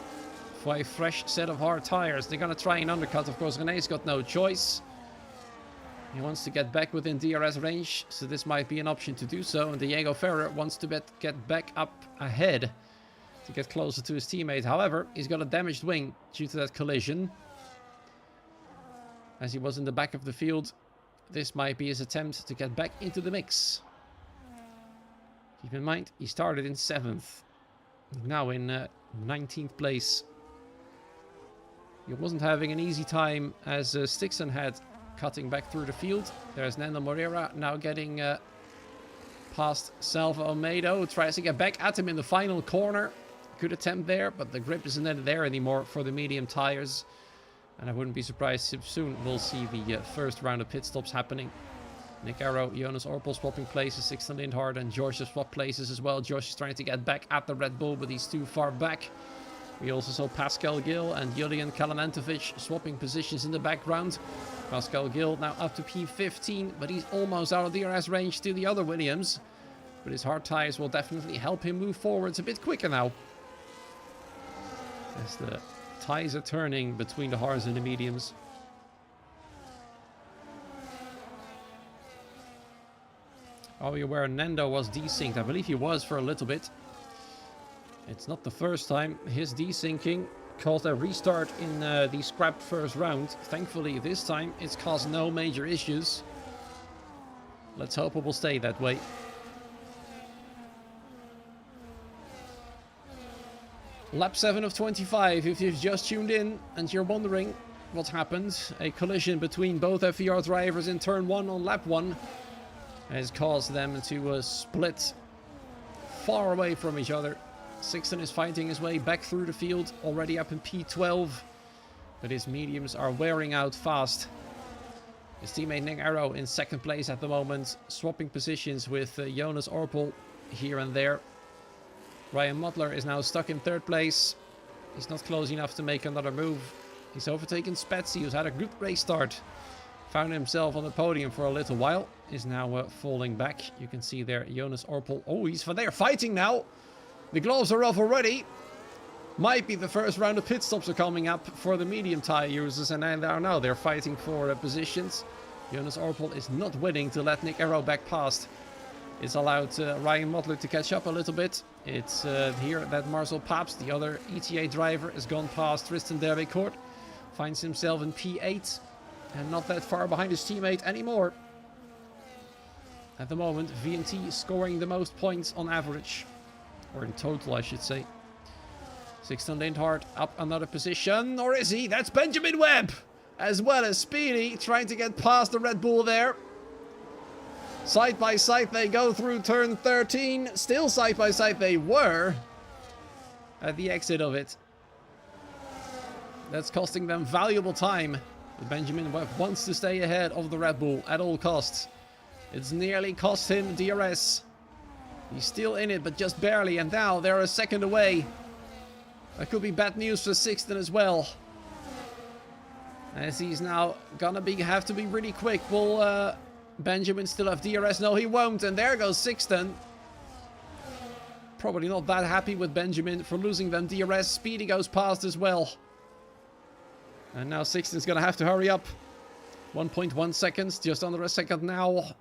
for a fresh set of hard tires. They're going to try and undercut. Of course, René's got no choice. He wants to get back within DRS range, so this might be an option to do so. And Diego Ferrer wants to get back up ahead to get closer to his teammate. However, he's got a damaged wing due to that collision. As he was in the back of the field, this might be his attempt to get back into the mix. Keep in mind, he started in 7th. Now in 19th place. He wasn't having an easy time as Stixon had cutting back through the field. There's Nando Moreira now getting past Salva Almeida, who tries to get back at him in the final corner. Good attempt there, but the grip isn't there anymore for the medium tires. And I wouldn't be surprised if soon we'll see the first round of pit stops happening. Nick Arrow, Jonas Orpel swapping places, Sixten Lindhard and George have swapped places as well. George is trying to get back at the Red Bull, but he's too far back. We also saw Pascal Gill and Julian Kalanantovic swapping positions in the background. Pascal Gill now up to P15, but he's almost out of DRS range to the other Williams. But his hard tires will definitely help him move forwards a bit quicker now, as the ties are turning between the hards and the mediums. Are we aware Nando was desynced? I believe he was for a little bit. It's not the first time his desyncing caused a restart in the scrapped first round. Thankfully, this time it's caused no major issues. Let's hope it will stay that way. Lap 7 of 25, if you've just tuned in and you're wondering what happened. A collision between both FVR drivers in turn 1 on lap 1 has caused them to split far away from each other. Sixton is fighting his way back through the field, already up in P12, but his mediums are wearing out fast. His teammate Nick Arrow in second place at the moment, swapping positions with Jonas Orpel here and there. Ryan Mottler is now stuck in third place. He's not close enough to make another move. He's overtaken Spetsy, who's had a good race start. Found himself on the podium for a little while. Is now falling back. You can see there Jonas Orpel. Oh, he's for there fighting now. The gloves are off already. Might be the first round of pit stops are coming up for the medium tire users. And now they're fighting for positions. Jonas Orpel is not willing to let Nick Arrow back past. It's allowed Ryan Mottler to catch up a little bit. It's here that Marcel Paps, the other ETA driver, has gone past Tristan Derbecourt. Finds himself in P8. And not that far behind his teammate anymore. At the moment, VNT scoring the most points on average. Or in total, I should say. Sixton Lindhart up another position. Or is he? That's Benjamin Webb! As well as Speedy, trying to get past the Red Bull there. Side by side they go through turn 13. Still side by side they were. At the exit of it. That's costing them valuable time. But Benjamin Webb wants to stay ahead of the Red Bull at all costs. It's nearly cost him DRS. He's still in it, but just barely. And now they're a second away. That could be bad news for Sixton as well. As he's now gonna have to be really quick. Will Benjamin still have DRS? No, he won't. And there goes Sixton. Probably not that happy with Benjamin for losing them DRS. Speedy goes past as well. And now Sixton's gonna have to hurry up. 1.1 seconds, just under a second now.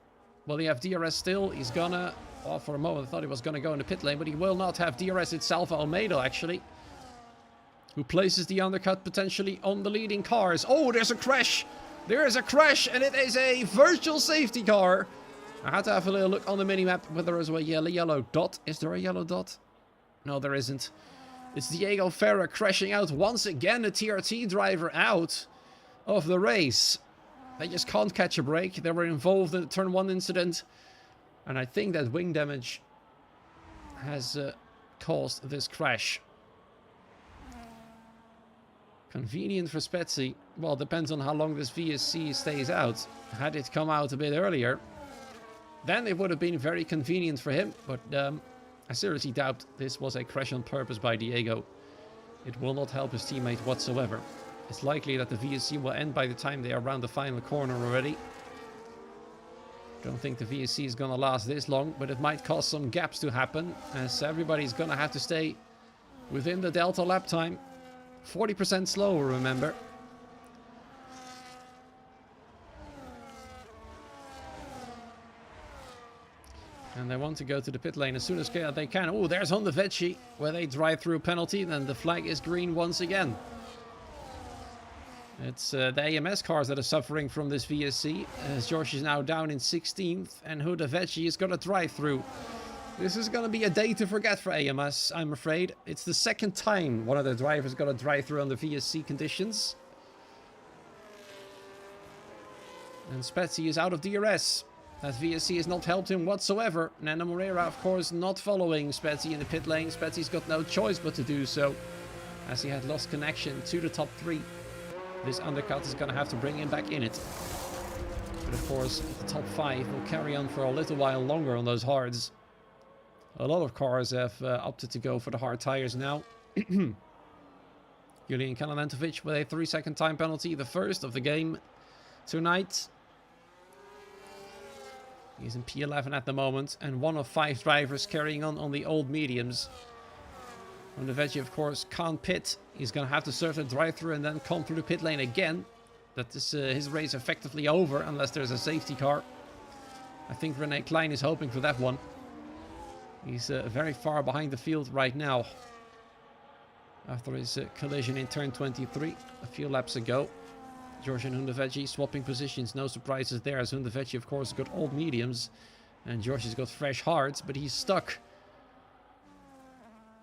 Will he have DRS still? He's gonna... Oh, for a moment I thought he was gonna go in the pit lane, but he will not have DRS. It's Salva Almeida, actually, who places the undercut potentially on the leading cars. Oh, there's a crash! There is a crash, and it is a virtual safety car. I had to have a little look on the minimap whether there is a yellow dot. Is there a yellow dot? No, there isn't. It's Diego Ferrer crashing out once again. A TRT driver out of the race. They just can't catch a break. They were involved in the turn 1 incident. And I think that wing damage has caused this crash. Convenient for Spetsy. Well, depends on how long this VSC stays out. Had it come out a bit earlier, then it would have been very convenient for him. But I seriously doubt this was a crash on purpose by Diego. It will not help his teammate whatsoever. It's likely that the VSC will end by the time they are around the final corner already. Don't think the VSC is going to last this long, but it might cause some gaps to happen, as everybody's going to have to stay within the delta lap time. 40% slower, remember. And they want to go to the pit lane as soon as they can. Oh, there's Honda Vecchi, where they drive through penalty. Then the flag is green once again. It's the AMS cars that are suffering from this VSC, as George is now down in 16th, and Honda Vecchi is going to drive through. This is going to be a day to forget for AMS, I'm afraid. It's the second time one of the drivers got to drive through under VSC conditions. And Spetsy is out of DRS. That VSC has not helped him whatsoever. Nando Moreira, of course, not following Spetsy in the pit lane. Spetsy's got no choice but to do so, as he had lost connection to the top 3. This undercut is going to have to bring him back in it. But of course, the top 5 will carry on for a little while longer on those hards. A lot of cars have opted to go for the hard tires now. Julian Kalanantovic with a 3-second time penalty, the first of the game tonight. He's in P11 at the moment, and one of 5 drivers carrying on the old mediums. Honda Vecchi, of course, can't pit. He's going to have to serve the drive-through and then come through the pit lane again. That is his race effectively over, unless there's a safety car. I think Rene Klein is hoping for that one. He's very far behind the field right now. after his collision in turn 23 a few laps ago. George and Hundaveci swapping positions, no surprises there, as Hundaveci of course got old mediums and George has got fresh hards, but he's stuck.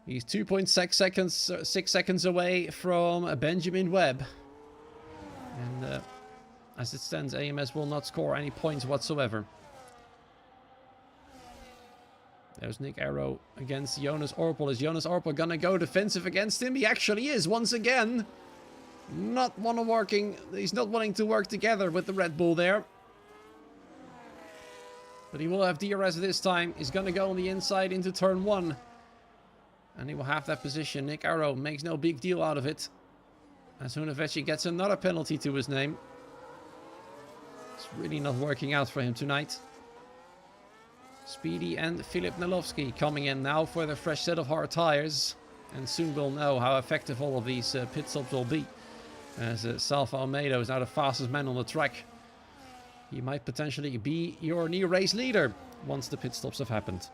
He's 2.6 seconds away from Benjamin Webb. And as it stands, AMS will not score any points whatsoever. There's Nick Arrow against Jonas Orpel. Is Jonas Orpel gonna go defensive against him? He actually is, once again. He's not wanting to work together with the Red Bull there. But he will have DRS this time. He's gonna go on the inside into turn 1. And he will have that position. Nick Arrow makes no big deal out of it, as Hundaveci gets another penalty to his name. It's really not working out for him tonight. Speedy and Filip Nalowski coming in now for the fresh set of hard tires. And soon we'll know how effective all of these pit stops will be. As Salva Almeida is now the fastest man on the track. He might potentially be your new race leader once the pit stops have happened.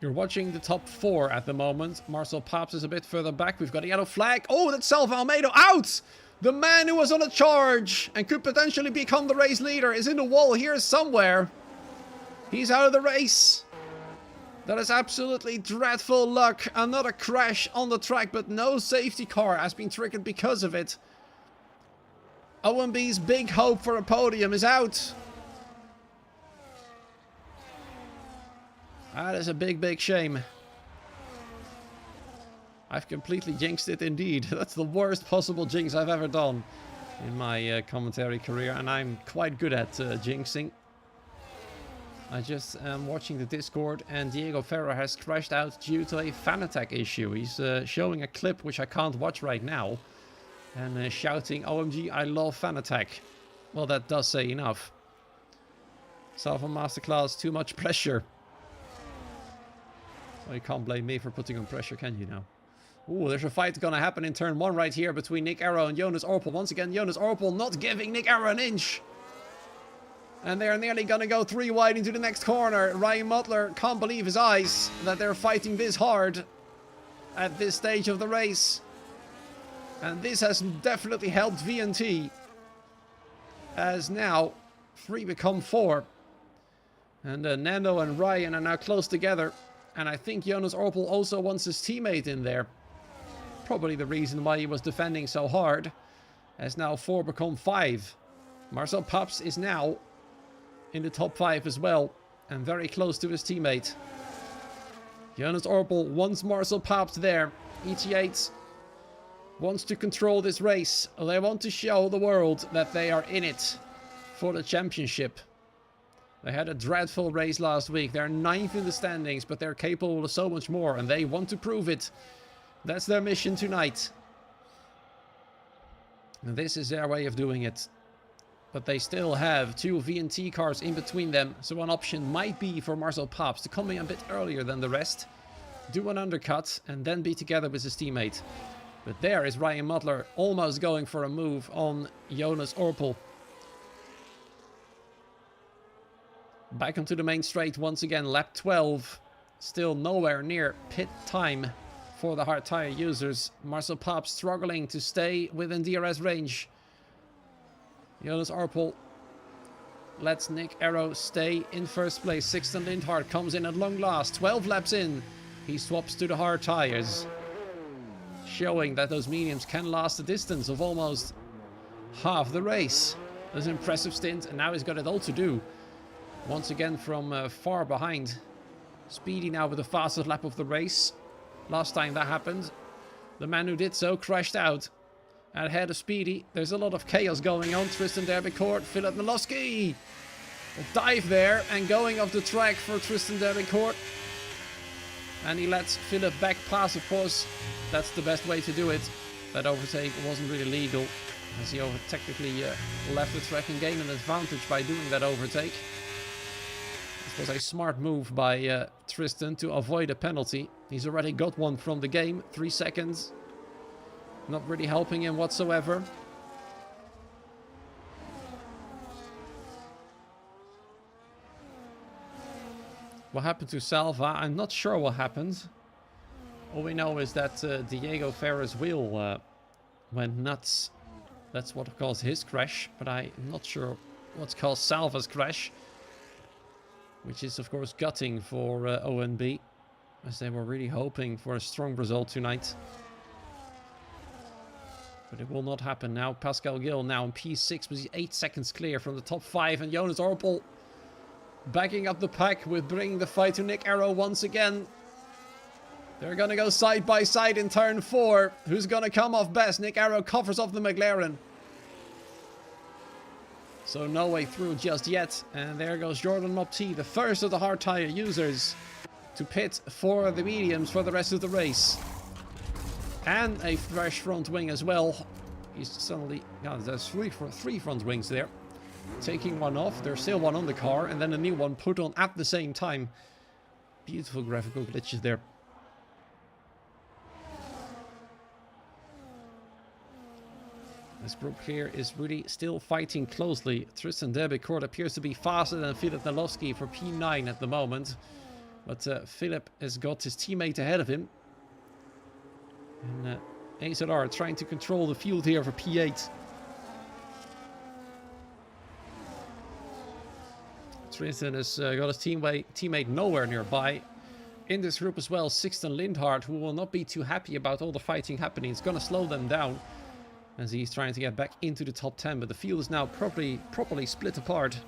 You're watching the top 4 at the moment. Marcel Paps is a bit further back. We've got a yellow flag. Oh, that's Salva Almeida out! The man who was on a charge and could potentially become the race leader is in the wall here somewhere. He's out of the race. That is absolutely dreadful luck. Another crash on the track, but no safety car has been triggered because of it. OMB's big hope for a podium is out. That is a big, big shame. I've completely jinxed it indeed. That's the worst possible jinx I've ever done in my commentary career, and I'm quite good at jinxing. I just am watching the Discord, and Diego Ferrer has crashed out due to a Fanatec issue. He's showing a clip which I can't watch right now, and shouting, "OMG, I love Fanatec." Well, that does say enough. Salva Masterclass, too much pressure. Well, you can't blame me for putting on pressure, can you now? Ooh, there's a fight gonna happen in turn 1 right here between Nick Arrow and Jonas Orpel. Once again, Jonas Orpel not giving Nick Arrow an inch. And they're nearly gonna go 3 wide into the next corner. Ryan Mutler can't believe his eyes that they're fighting this hard at this stage of the race. And this has definitely helped VNT, as now 3 become 4. And Nando and Ryan are now close together. And I think Jonas Orpel also wants his teammate in there. Probably the reason why he was defending so hard. As now 4 become 5. Marcel Paps is now in the top 5 as well. And very close to his teammate. Jonas Orpel wants Marcel Paps there. ET8 wants to control this race. They want to show the world that they are in it for the championship. They had a dreadful race last week. They're 9th in the standings, but they're capable of so much more, and they want to prove it. That's their mission tonight. And this is their way of doing it. But they still have 2 VNT cars in between them, so one option might be for Marcel Paps to come in a bit earlier than the rest, do an undercut, and then be together with his teammate. But there is Ryan Mutler almost going for a move on Jonas Orpel. Back onto the main straight once again, lap 12. Still nowhere near pit time for the hard tire users. Marcel Paps struggling to stay within DRS range. Jonas Orpel lets Nick Arrow stay in first place. Sixten Lindhart comes in at long last. 12 laps in, he swaps to the hard tires, showing that those mediums can last a distance of almost half the race. That's an impressive stint, and now he's got it all to do. Once again from far behind. Speedy now with the fastest lap of the race. Last time that happened, the man who did so crashed out. Ahead of Speedy, there's a lot of chaos going on. Tristan Derbicourt, Filip Nalowski. A dive there and going off the track for Tristan Derbicourt. And he lets Filip back pass, of course. That's the best way to do it. That overtake wasn't really legal, as he technically left the track and gained an advantage by doing that overtake. It was a smart move by Tristan to avoid a penalty. He's already got one from the game. 3 seconds. Not really helping him whatsoever. What happened to Salva? I'm not sure what happened. All we know is that Diego Ferre's wheel went nuts. That's what caused his crash, but I'm not sure what's caused Salva's crash. Which is, of course, gutting for ONB, as they were really hoping for a strong result tonight. But it will not happen now. Pascal Gil now in P6, was 8 seconds clear from the top 5. And Jonas Orpel backing up the pack with bringing the fight to Nick Arrow once again. They're going to go side by side in turn 4. Who's going to come off best? Nick Arrow covers off the McLaren. So no way through just yet. And there goes Jordan Mopti, the first of the hard tire users to pit for the mediums for the rest of the race. And a fresh front wing as well. He's suddenly... Yeah, there's three front wings there. Taking one off. There's still one on the car. And then a new one put on at the same time. Beautiful graphical glitches there. This group here is really still fighting closely. Tristan Debecourt appears to be faster than Filip Nalowski for P9 at the moment. But Filip has got his teammate ahead of him. And AZR trying to control the field here for P8. Tristan has got his teammate nowhere nearby. In this group as well, Sixten Lindhart, who will not be too happy about all the fighting happening. It's going to slow them down as he's trying to get back into the top 10. But the field is now properly split apart.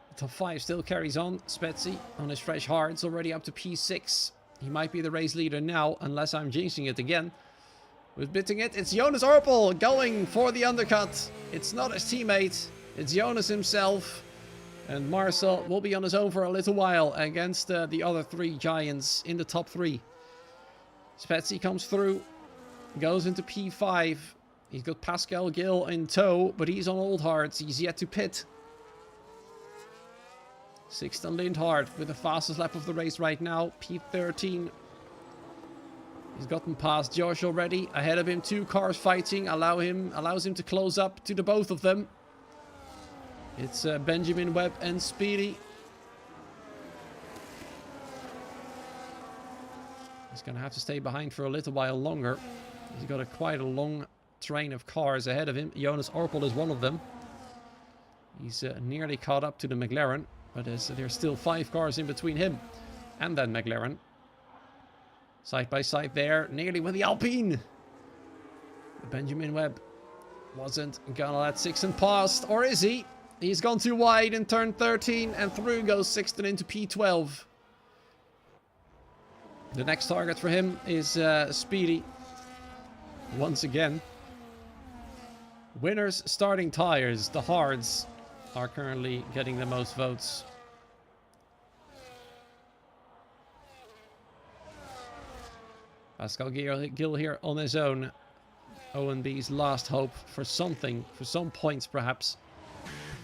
The top 5 still carries on. Spetsy on his fresh hards, already up to P6. He might be the race leader now, unless I'm jinxing it again. With bidding it, it's Jonas Orpel going for the undercut. It's not his teammate, it's Jonas himself. And Marcel will be on his own for a little while against the other 3 giants in the top 3. Spetsy comes through, goes into P5. He's got Pascal Gil in tow, but he's on old hards. He's yet to pit. Sixten Lindhart with the fastest lap of the race right now. P13. He's gotten past Josh already. Ahead of him, 2 cars fighting. Allows him to close up to the both of them. It's Benjamin Webb and Speedy. He's going to have to stay behind for a little while longer. He's got quite a long train of cars ahead of him. Jonas Orpel is one of them. He's nearly caught up to the McLaren. But there's still 5 cars in between him and that McLaren. Side by side there, nearly with the Alpine. Benjamin Webb wasn't gonna let Sixten past, or is he? He's gone too wide in turn 13, and through goes Sixten into P12. The next target for him is Speedy. Once again. Winners starting tires, the hards, are currently getting the most votes. Pascal Gil here on his own. ONB's last hope for something, for some points perhaps.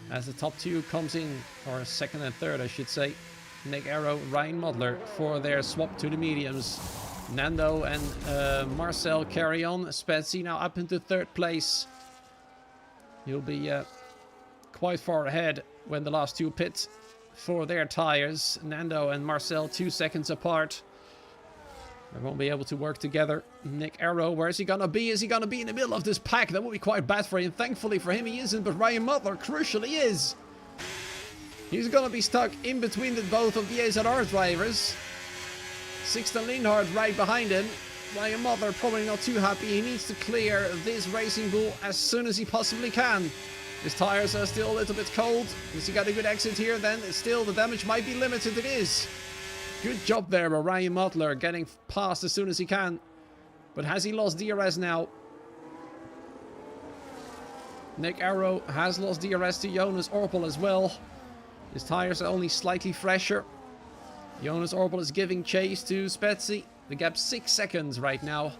As the top 2 comes in, or second and third I should say. Nick Arrow, Ryan Modler for their swap to the mediums. Nando and Marcel carry on. Spetsy now up into 3rd place. He'll be quite far ahead when the last 2 pit for their tires. Nando and Marcel 2 seconds apart. They won't be able to work together. Nick Arrow, where is he gonna be? Is he gonna be in the middle of this pack? That would be quite bad for him. Thankfully for him he isn't, but Ryan Modler crucially is. He's gonna be stuck in between both of the AZR drivers. Sixten Lindhart right behind him. Ryan Modler probably not too happy. He needs to clear this racing bull as soon as he possibly can. His tires are still a little bit cold. Has he got a good exit here then? Still, the damage might be limited. It is. Good job there by Ryan Modler, getting past as soon as he can. But has he lost DRS now? Nick Arrow has lost DRS to Jonas Orpel as well. His tires are only slightly fresher. Jonas Orpel is giving chase to Spetsy. The gap's 6 seconds right now.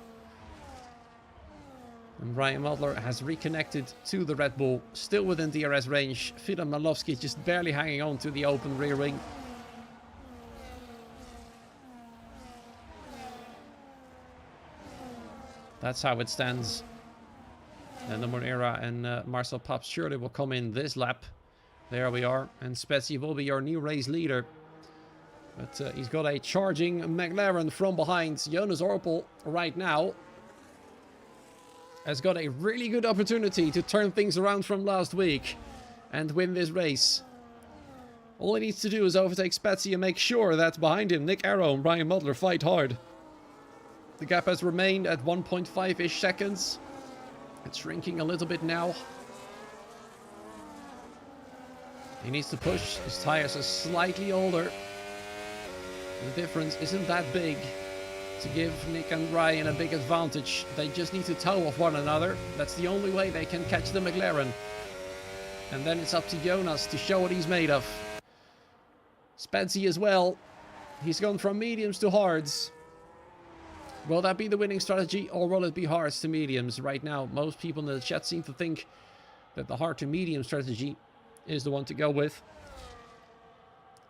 And Ryan Modler has reconnected to the Red Bull, still within DRS range. Filip Malowski just barely hanging on to the open rear wing. That's how it stands. And the Monera and Marcel Paps surely will come in this lap. There we are. And Spetsy will be your new race leader. But he's got a charging McLaren from behind. Jonas Orpel right now has got a really good opportunity to turn things around from last week and win this race. All he needs to do is overtake Spezzi and make sure that behind him Nick Arrow and Brian Muddler fight hard. The gap has remained at 1.5-ish seconds. It's shrinking a little bit now. He needs to push. His tires are slightly older. The difference isn't that big to give Nick and Ryan a big advantage. They just need to toe off one another. That's the only way they can catch the McLaren. And then it's up to Jonas to show what he's made of. Spezzi as well. He's gone from mediums to hards. Will that be the winning strategy, or will it be hards to mediums? Right now, most people in the chat seem to think that the hard to medium strategy is the one to go with.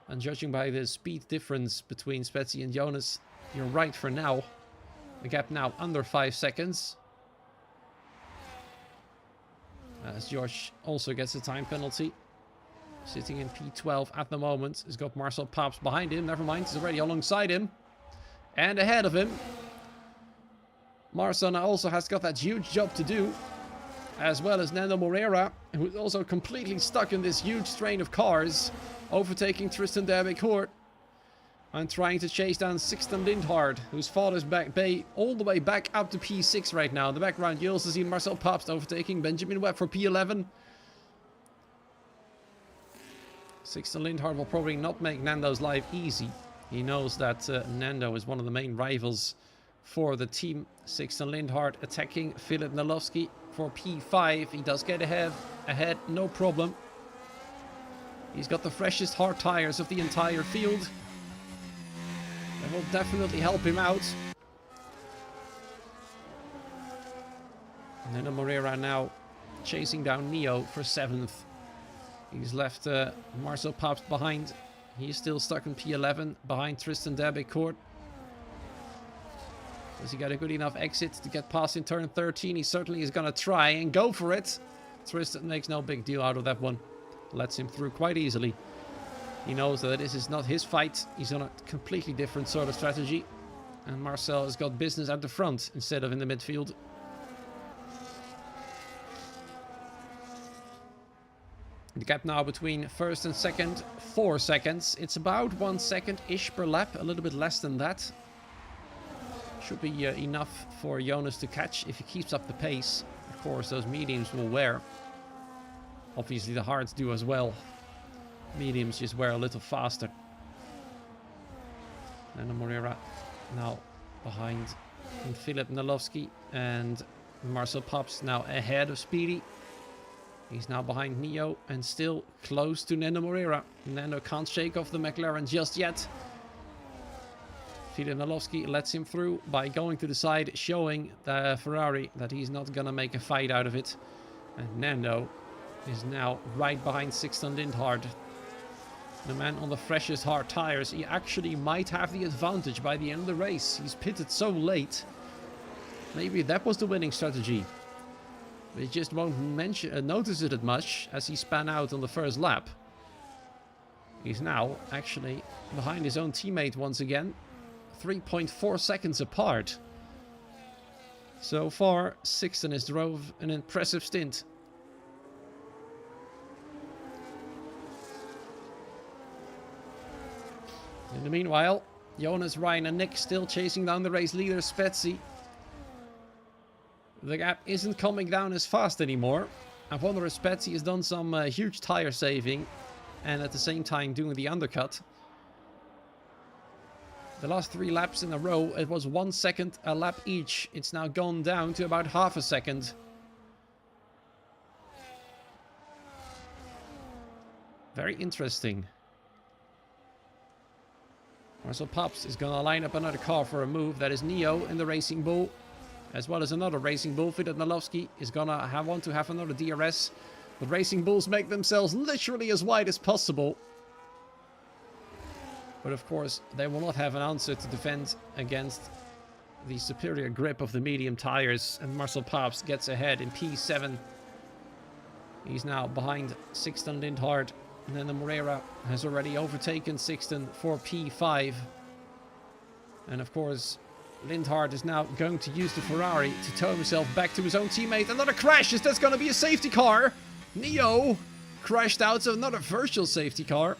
And judging by the speed difference between Spezzi and Jonas, you're right for now. The gap now under 5 seconds. As Josh also gets a time penalty. Sitting in P12 at the moment. He's got Marcel Paps behind him. Never mind, he's already alongside him. And ahead of him. Marcel also has got that huge job to do. As well as Nando Moreira, who's also completely stuck in this huge train of cars. Overtaking Tristan Derbecourt. And trying to chase down Sixten Lindhard, whose father's back bay all the way back up to P6 right now. In the background, you also see Marcel Paps overtaking Benjamin Webb for P11. Sixten Lindhard will probably not make Nando's life easy. He knows that Nando is one of the main rivals for the team. Sixten Lindhard attacking Filip Nalowski for P5. He does get ahead, no problem. He's got the freshest hard tires of the entire field. That will definitely help him out. And then Moreira now chasing down Neo for 7th. He's left Marcel Paps behind. He's still stuck in P11 behind Tristan Derbecourt. Does he get a good enough exit to get past in turn 13? He certainly is going to try and go for it. Tristan makes no big deal out of that one. Lets him through quite easily. He knows that this is not his fight. He's on a completely different sort of strategy. And Marcel has got business at the front instead of in the midfield. The gap now between first and second, 4 seconds. It's about 1 second-ish per lap, a little bit less than that. Should be enough for Jonas to catch if he keeps up the pace. Of course, those mediums will wear. Obviously, the hards do as well. Mediums just wear a little faster. And Moreira now behind Filip Nalowski, and Marcel Paps now ahead of Speedy. He's now behind Neo and still close to Nando Moreira. Nando can't shake off the McLaren just yet. Filip Nalowski lets him through by going to the side, showing the Ferrari that he's not gonna make a fight out of it. And Nando is now right behind Sixten Lindhard. The man on the freshest hard tires. He actually might have the advantage by the end of the race. He's pitted so late. Maybe that was the winning strategy. But he just won't notice it as much as he span out on the first lap. He's now actually behind his own teammate once again. 3.4 seconds apart. So far, Sixten has drove an impressive stint. In the meanwhile, Jonas, Ryan and Nick still chasing down the race leader, Spezzi. The gap isn't coming down as fast anymore. I wonder if Spezzi has done some huge tire saving and at the same time doing the undercut. The last 3 laps in a row, it was 1 second a lap each. It's now gone down to about half a second. Very interesting. Marcel Paps is going to line up another car for a move. That is Neo in the Racing Bull. As well as another Racing Bull. Filip Nalowski is going to want to have another DRS. The Racing Bulls make themselves literally as wide as possible. But of course, they will not have an answer to defend against the superior grip of the medium tires. And Marcel Paps gets ahead in P7. He's now behind Sixten Lindhard. And then the Moreira has already overtaken Sixten for P5. And of course, Lindhard is now going to use the Ferrari to tow himself back to his own teammate. Another crash. Is that's going to be a safety car? Neo crashed out, so another virtual safety car.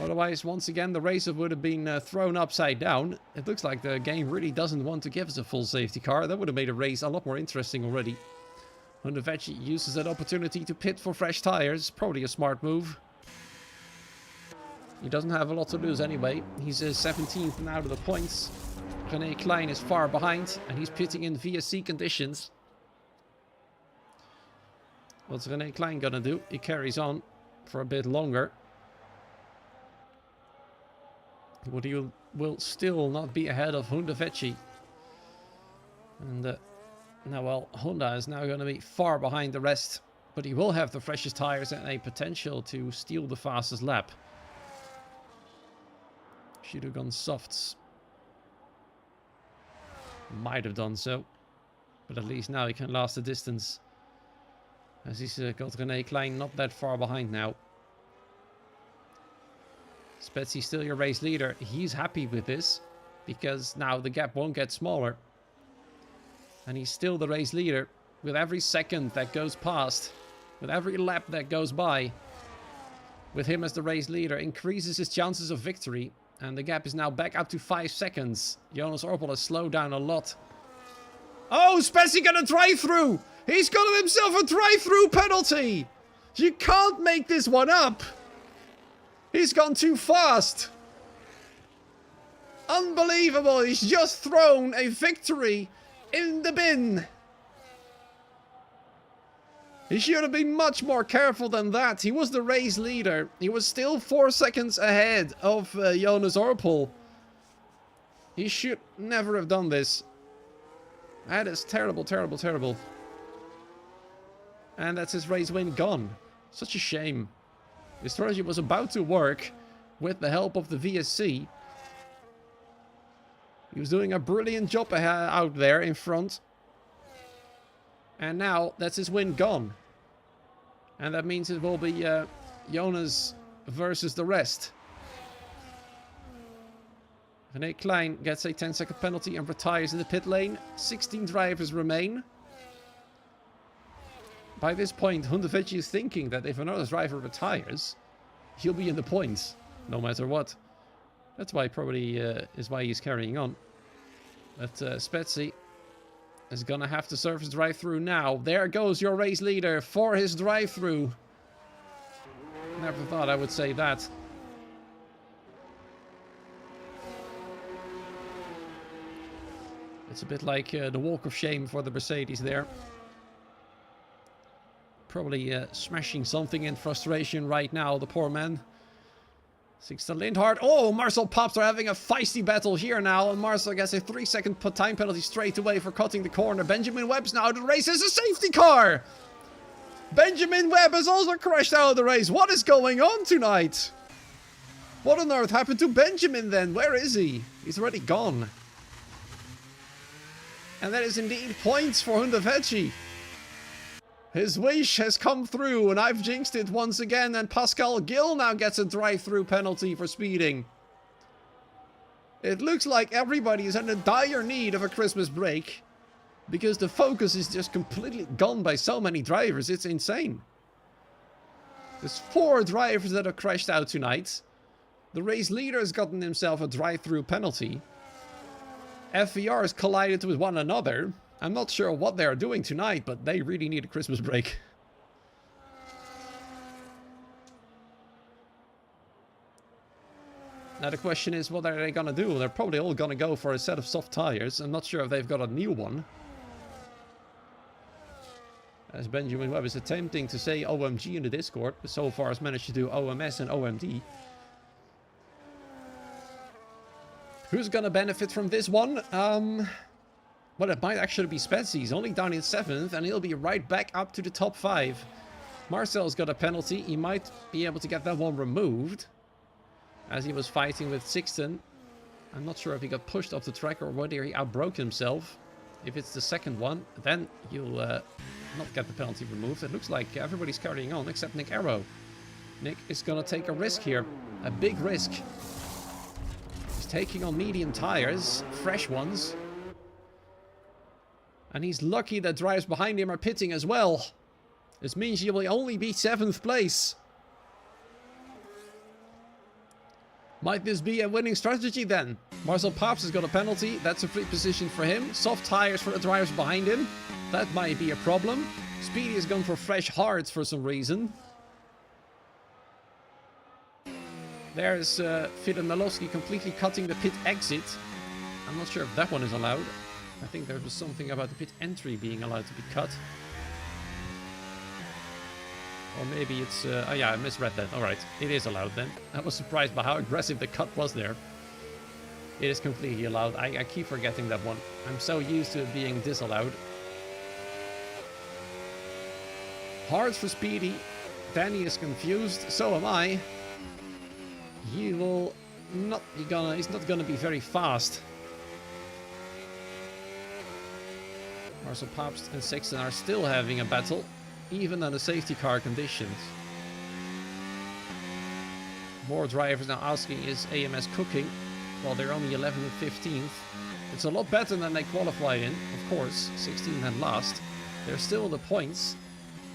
Otherwise, once again, the race would have been thrown upside down. It looks like the game really doesn't want to give us a full safety car. That would have made a race a lot more interesting already. Hundevetchi uses that opportunity to pit for fresh tires. Probably a smart move. He doesn't have a lot to lose anyway. He's 17th now to the points. René Klein is far behind, and he's pitting in VSC conditions. What's René Klein gonna do? He carries on for a bit longer. But he will still not be ahead of Hundevetchi. And now, well, Honda is now going to be far behind the rest. But he will have the freshest tires and a potential to steal the fastest lap. Should have gone softs. Might have done so. But at least now he can last the distance. As he's got René Klein not that far behind now. Spetzi still your race leader. He's happy with this. Because now the gap won't get smaller. And he's still the race leader. With every second that goes past. With every lap that goes by. With him as the race leader. Increases his chances of victory. And the gap is now back up to 5 seconds. Jonas Orpel has slowed down a lot. Oh, Spetzi gonna drive through! He's got himself a drive-through penalty! You can't make this one up! He's gone too fast! Unbelievable! He's just thrown a victory in the bin! He should have been much more careful than that. He was the race leader. He was still 4 seconds ahead of Jonas Orpel. He should never have done this. That is terrible, terrible, terrible. And that's his race win gone. Such a shame. His strategy was about to work with the help of the VSC. He was doing a brilliant job out there in front. And now that's his win gone. And that means it will be Jonas versus the rest. René Klein gets a 10-second penalty and retires in the pit lane. 16 drivers remain. By this point, Hundevetchi is thinking that if another driver retires, he'll be in the points, no matter what. That's why probably is why he's carrying on. But Spetzi is gonna have to serve his drive-through now. There goes your race leader for his drive-through. Never thought I would say that. It's a bit like the walk of shame for the Mercedes there. Probably smashing something in frustration right now, the poor man. Sixten Lindhard. Oh, Marcel Pops are having a feisty battle here now. And Marcel gets a 3-second time penalty straight away for cutting the corner. Benjamin Webb's now out of the race. It's a safety car! Benjamin Webb has also crashed out of the race. What is going on tonight? What on earth happened to Benjamin then? Where is he? He's already gone. And that is indeed points for Hundevetchi. His wish has come through, and I've jinxed it once again, and Pascal Gill now gets a drive-through penalty for speeding. It looks like everybody is in a dire need of a Christmas break, because the focus is just completely gone by so many drivers. It's insane. There's 4 drivers that have crashed out tonight. The race leader has gotten himself a drive-through penalty. FVR has collided with one another. I'm not sure what they're doing tonight, but they really need a Christmas break. Now the question is, what are they gonna do? They're probably all gonna go for a set of soft tires. I'm not sure if they've got a new one. As Benjamin Webb is attempting to say OMG in the Discord, but so far has managed to do OMS and OMD. Who's gonna benefit from this one? Well, it might actually be Spetzi. He's only down in 7th, and he'll be right back up to the top 5. Marcel's got a penalty. He might be able to get that one removed, as he was fighting with Sixten. I'm not sure if he got pushed off the track or whether he outbroke himself. If it's the second one, then you'll not get the penalty removed. It looks like everybody's carrying on except Nick Arrow. Nick is going to take a risk here. A big risk. He's taking on medium tires. Fresh ones. And he's lucky that drivers behind him are pitting as well. This means he will only be 7th place. Might this be a winning strategy then? Marcel Paps has got a penalty. That's a free position for him. Soft tires for the drivers behind him. That might be a problem. Speedy has gone for fresh hards for some reason. There's Filip Nalowski completely cutting the pit exit. I'm not sure if that one is allowed. I think there was something about the pit entry being allowed to be cut. Or maybe it's... oh yeah, I misread that. Alright, it is allowed then. I was surprised by how aggressive the cut was there. It is completely allowed. I keep forgetting that one. I'm so used to it being disallowed. Hard for Speedy. Danny is confused. So am I. He will not be gonna... He's not gonna be very fast. Marcel Pabst and Sexton are still having a battle. Even under safety car conditions. More drivers now asking, is AMS cooking? Well, they're only 11th and 15th. It's a lot better than they qualified in, of course. 16th and last. They're still in the points.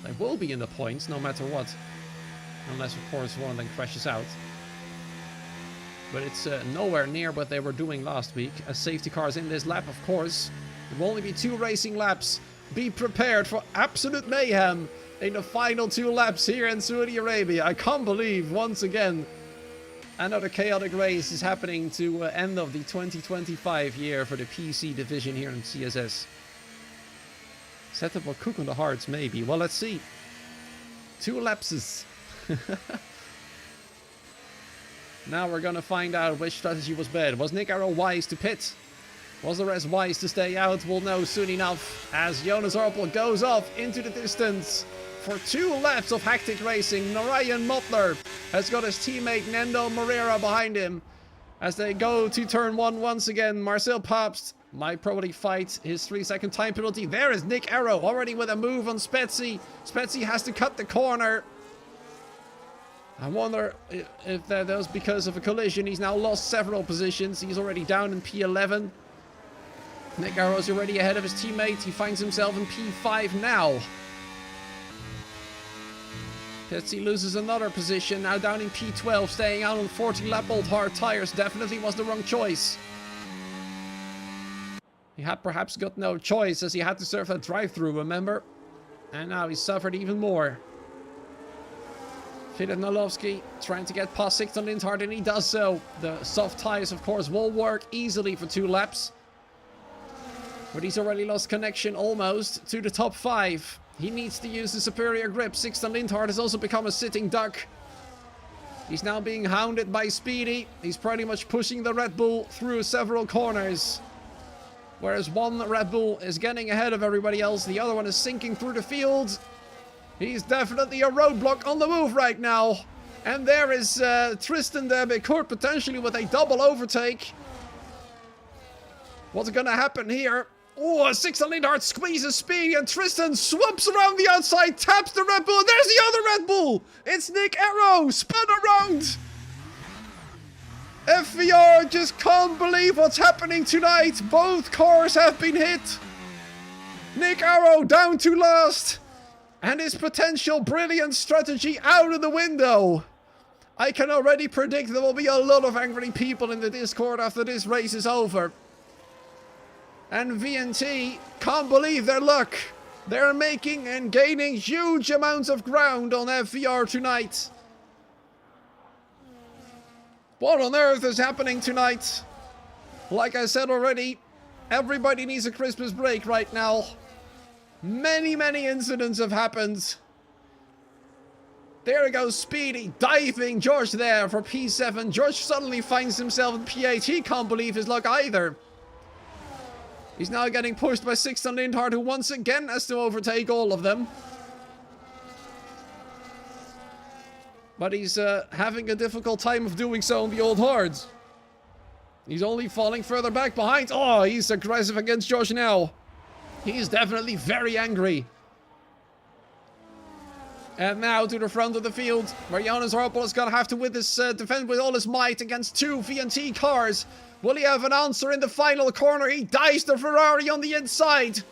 They will be in the points, no matter what. Unless, of course, one of them crashes out. But it's nowhere near what they were doing last week. As safety cars in this lap, of course. There will only be 2 racing laps. Be prepared for absolute mayhem in the final 2 laps here in Saudi Arabia. I can't believe, once again, another chaotic race is happening to end of the 2025 year for the PC division here in CSS. Setup will cook on the hards, maybe. Well, let's see. 2 lapses. Now we're gonna find out which strategy was bad. Was Nick Arrow wise to pit? Was the rest wise to stay out? We'll know soon enough as Jonas Orpel goes off into the distance for 2 laps of hectic racing. Narayan Motler has got his teammate Nando Moreira behind him as they go to turn 1 once again. Marcel Pabst might probably fight his 3-second time penalty. There is Nick Arrow already with a move on Spetsy. Spetsy has to cut the corner. I wonder if that was because of a collision. He's now lost several positions. He's already down in P11. Nick Arrow's already ahead of his teammate. He finds himself in P5 now. Petsy loses another position, now down in P12, staying out on 40-lap-old hard tires. Definitely was the wrong choice. He had perhaps got no choice as he had to serve that drive-through, remember? And now he suffered even more. Filip Nalowski trying to get past Sixton Lindhard, and he does so. The soft tires, of course, will work easily for 2 laps. But he's already lost connection almost to the top 5. He needs to use the superior grip. Sixton Lindhard has also become a sitting duck. He's now being hounded by Speedy. He's pretty much pushing the Red Bull through several corners. Whereas one Red Bull is getting ahead of everybody else. The other one is sinking through the field. He's definitely a roadblock on the move right now. And there is Tristan de Becourt potentially with a double overtake. What's going to happen here? Oh, Sixton Lindhard squeezes Speedy and Tristan swoops around the outside, taps the Red Bull. There's the other Red Bull. It's Nick Arrow spun around. FVR just can't believe what's happening tonight. Both cars have been hit. Nick Arrow down to last. And his potential brilliant strategy out of the window. I can already predict there will be a lot of angry people in the Discord after this race is over. And VNT can't believe their luck. They're making and gaining huge amounts of ground on FVR tonight. What on earth is happening tonight? Like I said already, everybody needs a Christmas break right now. Many incidents have happened. There goes Speedy diving George there for P7. George suddenly finds himself in P8. He can't believe his luck either. He's now getting pushed by Sixton Lindhard, who once again has to overtake all of them. But he's having a difficult time of doing so on the old hards. He's only falling further back behind. Oh, he's aggressive against Josh now. He's definitely very angry. And now to the front of the field, where Jonas Orpel is going to have to defend with all his might against two VNT cars. Will he have an answer in the final corner? He dies the Ferrari on the inside.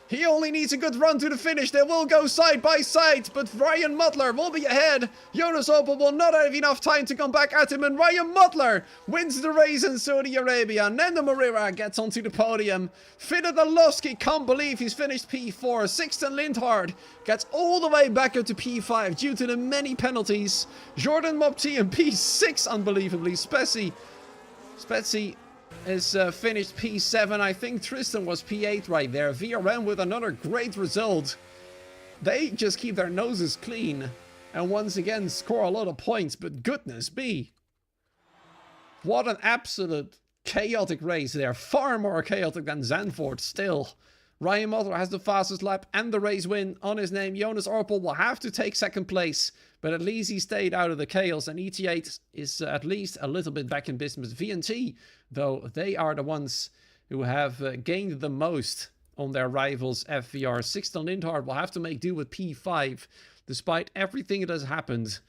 He only needs a good run to the finish. They will go side by side, but Ryan Mutler will be ahead. Jonas Opel will not have enough time to come back at him, and Ryan Mutler wins the race in Saudi Arabia. Nando Moreira gets onto the podium. Fidel Dalowski can't believe he's finished P4. Sixten Lindhard gets all the way back up to P5 due to the many penalties. Jordan Mopti in P6, unbelievably. Spetsy is finished P7. I think Tristan was P8 right there. VRM with another great result. They just keep their noses clean and once again score a lot of points, but goodness me. What an absolute chaotic race there. Far more chaotic than Zandvoort still. Ryan Mutler has the fastest lap and the race win on his name. Jonas Orpel will have to take second place, but at least he stayed out of the chaos, and ET8 is at least a little bit back in business. VNT, though, they are the ones who have gained the most on their rivals FVR. Sixten Lindhard will have to make do with P5, despite everything that has happened.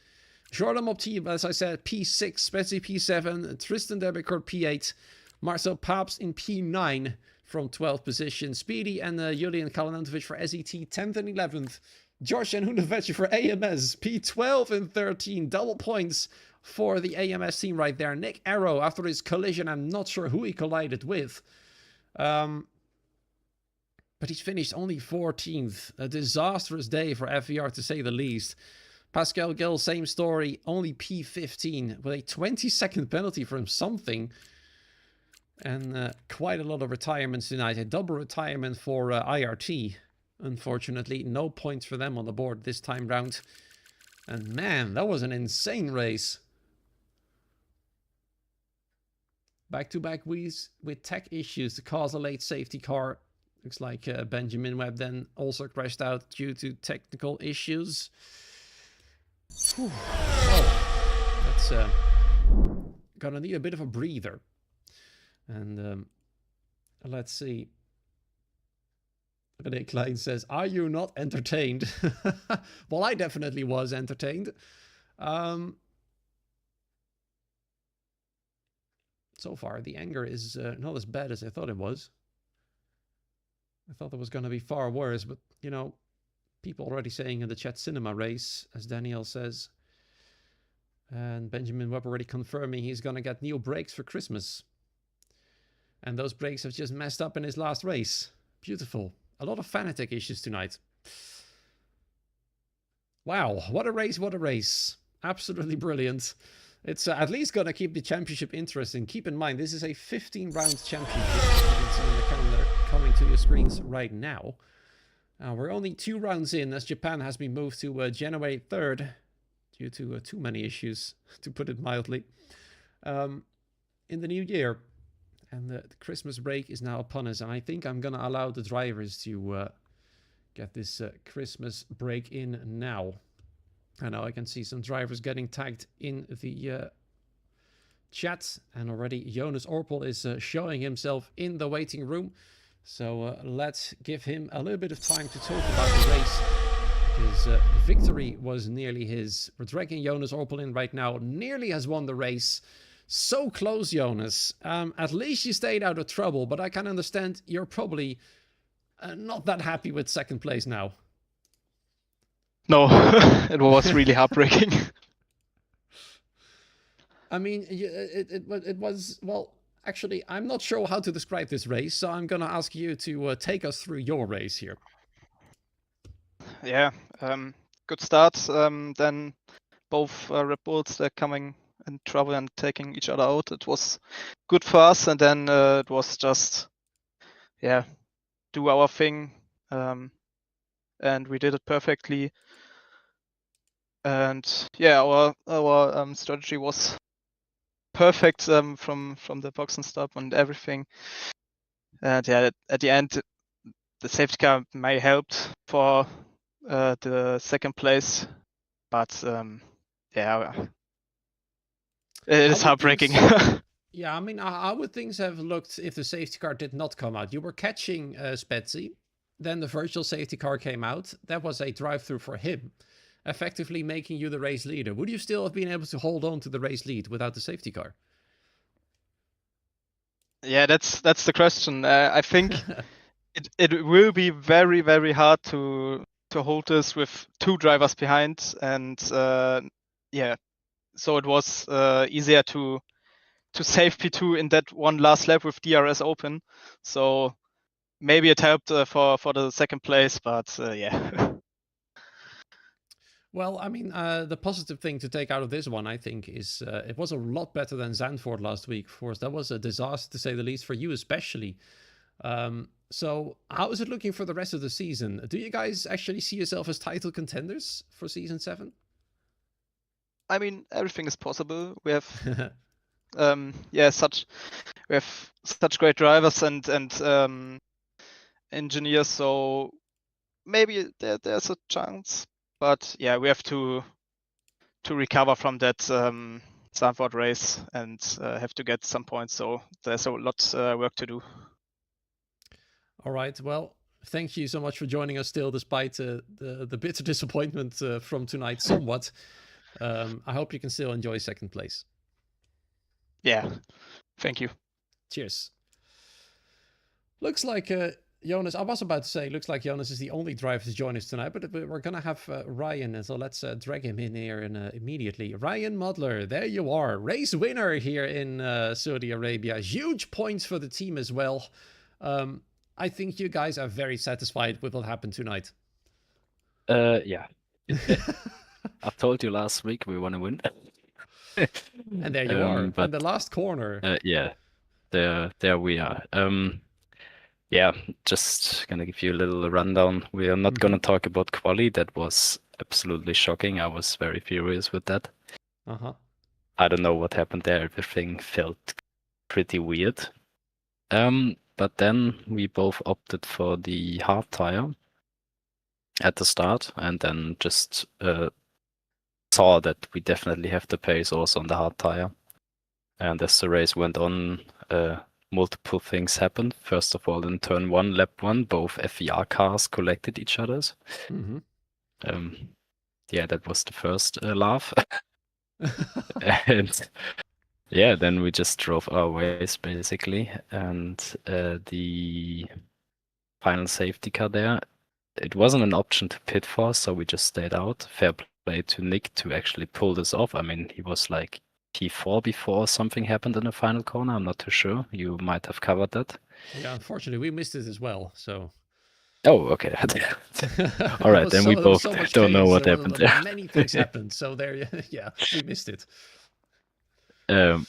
Jordan Mopti, as I said, P6, Spetsy P7, Tristan Debecker P8, Marcel Paps in P9 from 12th position, Speedy and Julian Kalinantovic for SET 10th and 11th, Josh and Hunevetje for AMS P12 and 13, double points for the AMS team right there. Nick Arrow, after his collision, I'm not sure who he collided with, but he's finished only 14th. A disastrous day for FVR, to say the least. Pascal Gill, same story, only P15 with a 20-second penalty from something. And quite a lot of retirements tonight. A double retirement for IRT. Unfortunately, no points for them on the board this time round. And man, that was an insane race. Back-to-back weeks with tech issues to cause a late safety car. Looks like Benjamin Webb then also crashed out due to technical issues. Whew. Oh, that's gonna need a bit of a breather. And let's see. René Klein says, "Are you not entertained?" Well, I definitely was entertained. So far, the anger is not as bad as I thought it was. I thought it was going to be far worse, but, you know, people already saying in the chat cinema race, as Daniel says. And Benjamin Webb already confirming he's going to get new brakes for Christmas. And those brakes have just messed up in his last race. Beautiful. A lot of Fanatec issues tonight. Wow, what a race, what a race. Absolutely brilliant. It's at least going to keep the championship interesting. Keep in mind, this is a 15-round championship. You can see on the calendar coming to your screens right now. We're only 2 rounds in, as Japan has been moved to January 3rd due to too many issues, to put it mildly, in the new year. And the Christmas break is now upon us, and I think I'm going to allow the drivers to get this Christmas break in now. I know I can see some drivers getting tagged in the chat, and already Jonas Orpel is showing himself in the waiting room. So let's give him a little bit of time to talk about the race, because victory was nearly his. We're dragging Jonas Orpel in right now. Nearly has won the race. So close, Jonas. At least you stayed out of trouble, but I can understand you're probably not that happy with second place now. No, it was really heartbreaking. I mean, it was, well, actually, I'm not sure how to describe this race, so I'm going to ask you to take us through your race here. Yeah, good start. Then both Red Bulls, they're coming in trouble and taking each other out. It was good for us, and then it was just, yeah, do our thing. And we did it perfectly. And yeah, our strategy was perfect from the box and stop and everything. And yeah, at the end, the safety car may helped for the second place, but yeah, it is heartbreaking. Yeah, I mean, how would things have looked if the safety car did not come out? You were catching Spetsy, then the virtual safety car came out. That was a drive-through for him. effectively making you the race leader. Would you still have been able to hold on to the race lead without the safety car? Yeah, that's the question. I think it will be very, very hard to hold this with 2 drivers behind, and yeah, so it was easier to save P2 in that one last lap with DRS open. So maybe it helped for the second place, but yeah. Well, I mean, the positive thing to take out of this one, I think, is it was a lot better than Zandvoort last week. Of course, that was a disaster to say the least for you, especially. So, how is it looking for the rest of the season? Do you guys actually see yourself as title contenders for season 7? I mean, everything is possible. We have we have such great drivers and engineers, so maybe there's a chance. But yeah, we have to recover from that Zandvoort race and have to get some points. So there's a lot work to do. All right. Well, thank you so much for joining us still, despite the bitter disappointment from tonight, somewhat. I hope you can still enjoy second place. Yeah. Thank you. Cheers. Looks like Jonas, I was about to say, looks like Jonas is the only driver to join us tonight, but we're going to have Ryan, and so let's drag him in here immediately. Ryan Modler, there you are. Race winner here in Saudi Arabia. Huge points for the team as well. I think you guys are very satisfied with what happened tonight. Yeah. I told you last week we want to win. And there you are. But in the last corner. yeah, there we are. Yeah, just gonna give you a little rundown. We are not gonna talk about quali. That was absolutely shocking. I was very furious with that. I don't know what happened there. Everything felt pretty weird. But then we both opted for the hard tire at the start, and then just saw that we definitely have the pace also on the hard tire. And as the race went on, multiple things happened. First of all, in turn 1, lap 1, both FVR cars collected each other's. Yeah, that was the first laugh. And yeah, then we just drove our ways basically. And the final safety car there, it wasn't an option to pit for, so we just stayed out. Fair play to Nick to actually pull this off. I mean, he was like T4 before something happened in the final corner. I'm not too sure. You might have covered that. Yeah, unfortunately, we missed it as well. So. Oh, okay. All right, then we both don't know what happened there. Many things happened, so there, yeah, we missed it.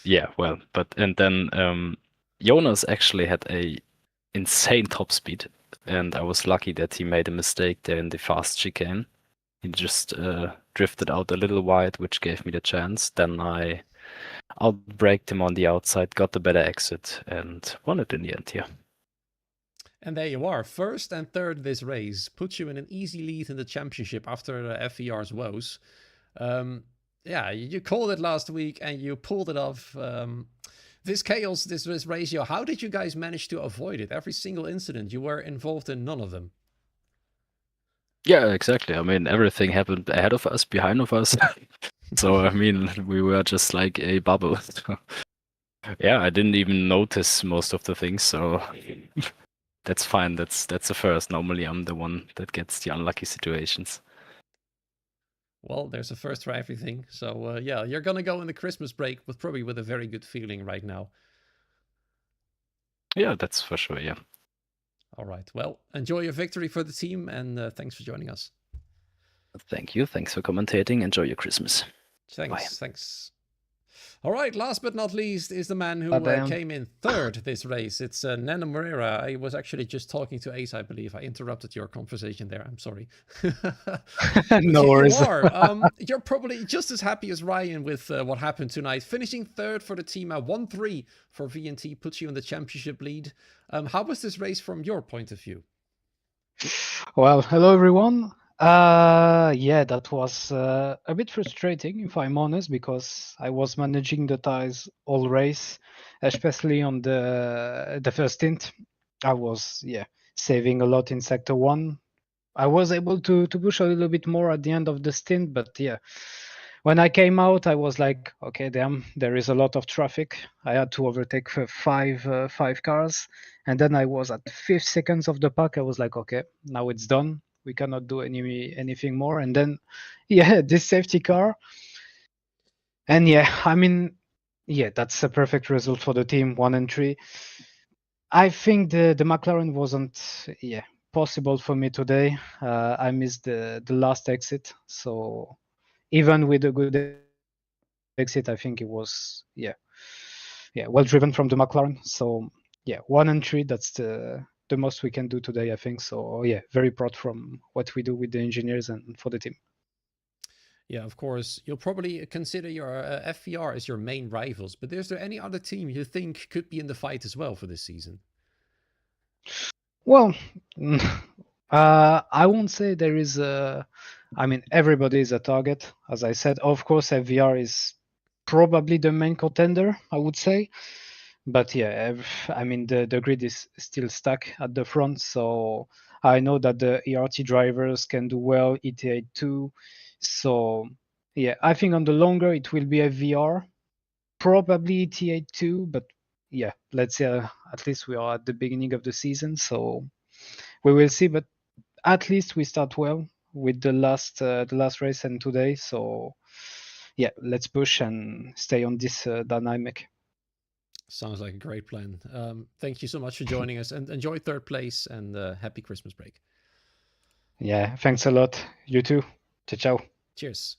Yeah, well, and then Jonas actually had a insane top speed, and I was lucky that he made a mistake there in the fast chicane. He just drifted out a little wide, which gave me the chance. Then I outbraked him on the outside, got the better exit, and won it in the end here. And there you are, first and third this race, puts you in an easy lead in the championship after FVR's woes. Yeah, you called it last week and you pulled it off. This chaos, this ratio, how did you guys manage to avoid it? Every single incident, you were involved in none of them. Yeah, exactly. I mean, everything happened ahead of us, behind of us. So, I mean, we were just like a bubble. Yeah, I didn't even notice most of the things, so that's fine. That's the first. Normally, I'm the one that gets the unlucky situations. Well, there's a first for everything. So, yeah, you're going to go in the Christmas break probably with a very good feeling right now. Yeah, that's for sure, yeah. All right. Well, enjoy your victory for the team, and thanks for joining us. Thank you. Thanks for commentating. Enjoy your Christmas. Thanks. Bye. Thanks. All right. Last but not least is the man who came in third this race. It's Nana Moreira. I was actually just talking to Ace, I believe. I interrupted your conversation there. I'm sorry. No worries. You're probably just as happy as Ryan with what happened tonight. Finishing third for the team at 1-3 for VNT puts you in the championship lead. How was this race from your point of view? Well, hello everyone. Yeah, that was a bit frustrating, if I'm honest, because I was managing the tires all race, especially on the first stint. I was saving a lot in sector 1, I was able to push a little bit more at the end of the stint, but yeah, when I came out, I was like, okay, damn, there is a lot of traffic. I had to overtake five cars, and then I was at 5 seconds of the pack. I was like, okay, now it's done. We cannot do anything more. And then, yeah, this safety car, and yeah, I mean, yeah, that's a perfect result for the team, 1 and 3. I think the McLaren wasn't, yeah, possible for me today. I missed the last exit, so even with a good exit, I think it was well driven from the McLaren. So yeah, 1 and 3, that's the most we can do today, I think. So yeah, very proud from what we do with the engineers and for the team. Yeah, of course. You'll probably consider your FVR as your main rivals, but is there any other team you think could be in the fight as well for this season? Well, I won't say there is a. I mean, everybody is a target. As I said, of course, FVR is probably the main contender, I would say. But yeah, I mean, the grid is still stuck at the front. So I know that the ERT drivers can do well, ETA 2. So yeah, I think on the longer it will be FVR, probably ETA 2. But yeah, let's say at least we are at the beginning of the season. So we will see. But at least we start well with the last race and today. So yeah, let's push and stay on this dynamic. Sounds like a great plan. Thank you so much for joining us, and enjoy third place, and happy Christmas break. Yeah, thanks a lot. You too. Ciao, ciao. Cheers.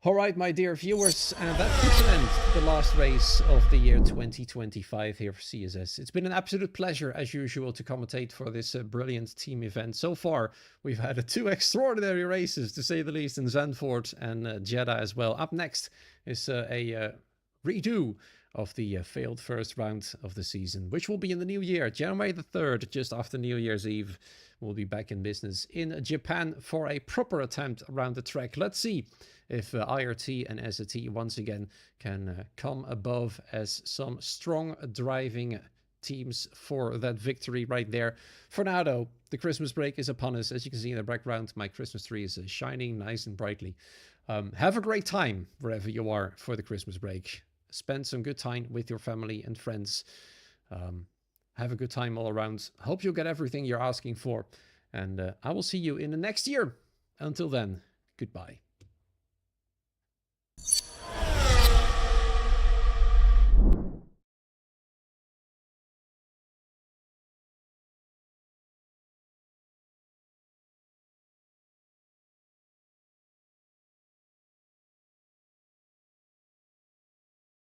All right, my dear viewers, that comes to an end the last race of the year 2025 here for CSS. It's been an absolute pleasure, as usual, to commentate for this brilliant team event. So far, we've had 2 extraordinary races, to say the least, in Zandvoort and Jeddah as well. Up next is a redo of the failed first round of the season, which will be in the new year, January the 3rd, just after New Year's Eve. We'll be back in business in Japan for a proper attempt around the track. Let's see if IRT and SAT once again can come above as some strong driving teams for that victory right there. For now, though, the Christmas break is upon us. As you can see in the background, my Christmas tree is shining nice and brightly. Have a great time wherever you are for the Christmas break. Spend some good time with your family and friends. Have a good time all around. Hope you'll get everything you're asking for. And I will see you in the next year. Until then, goodbye.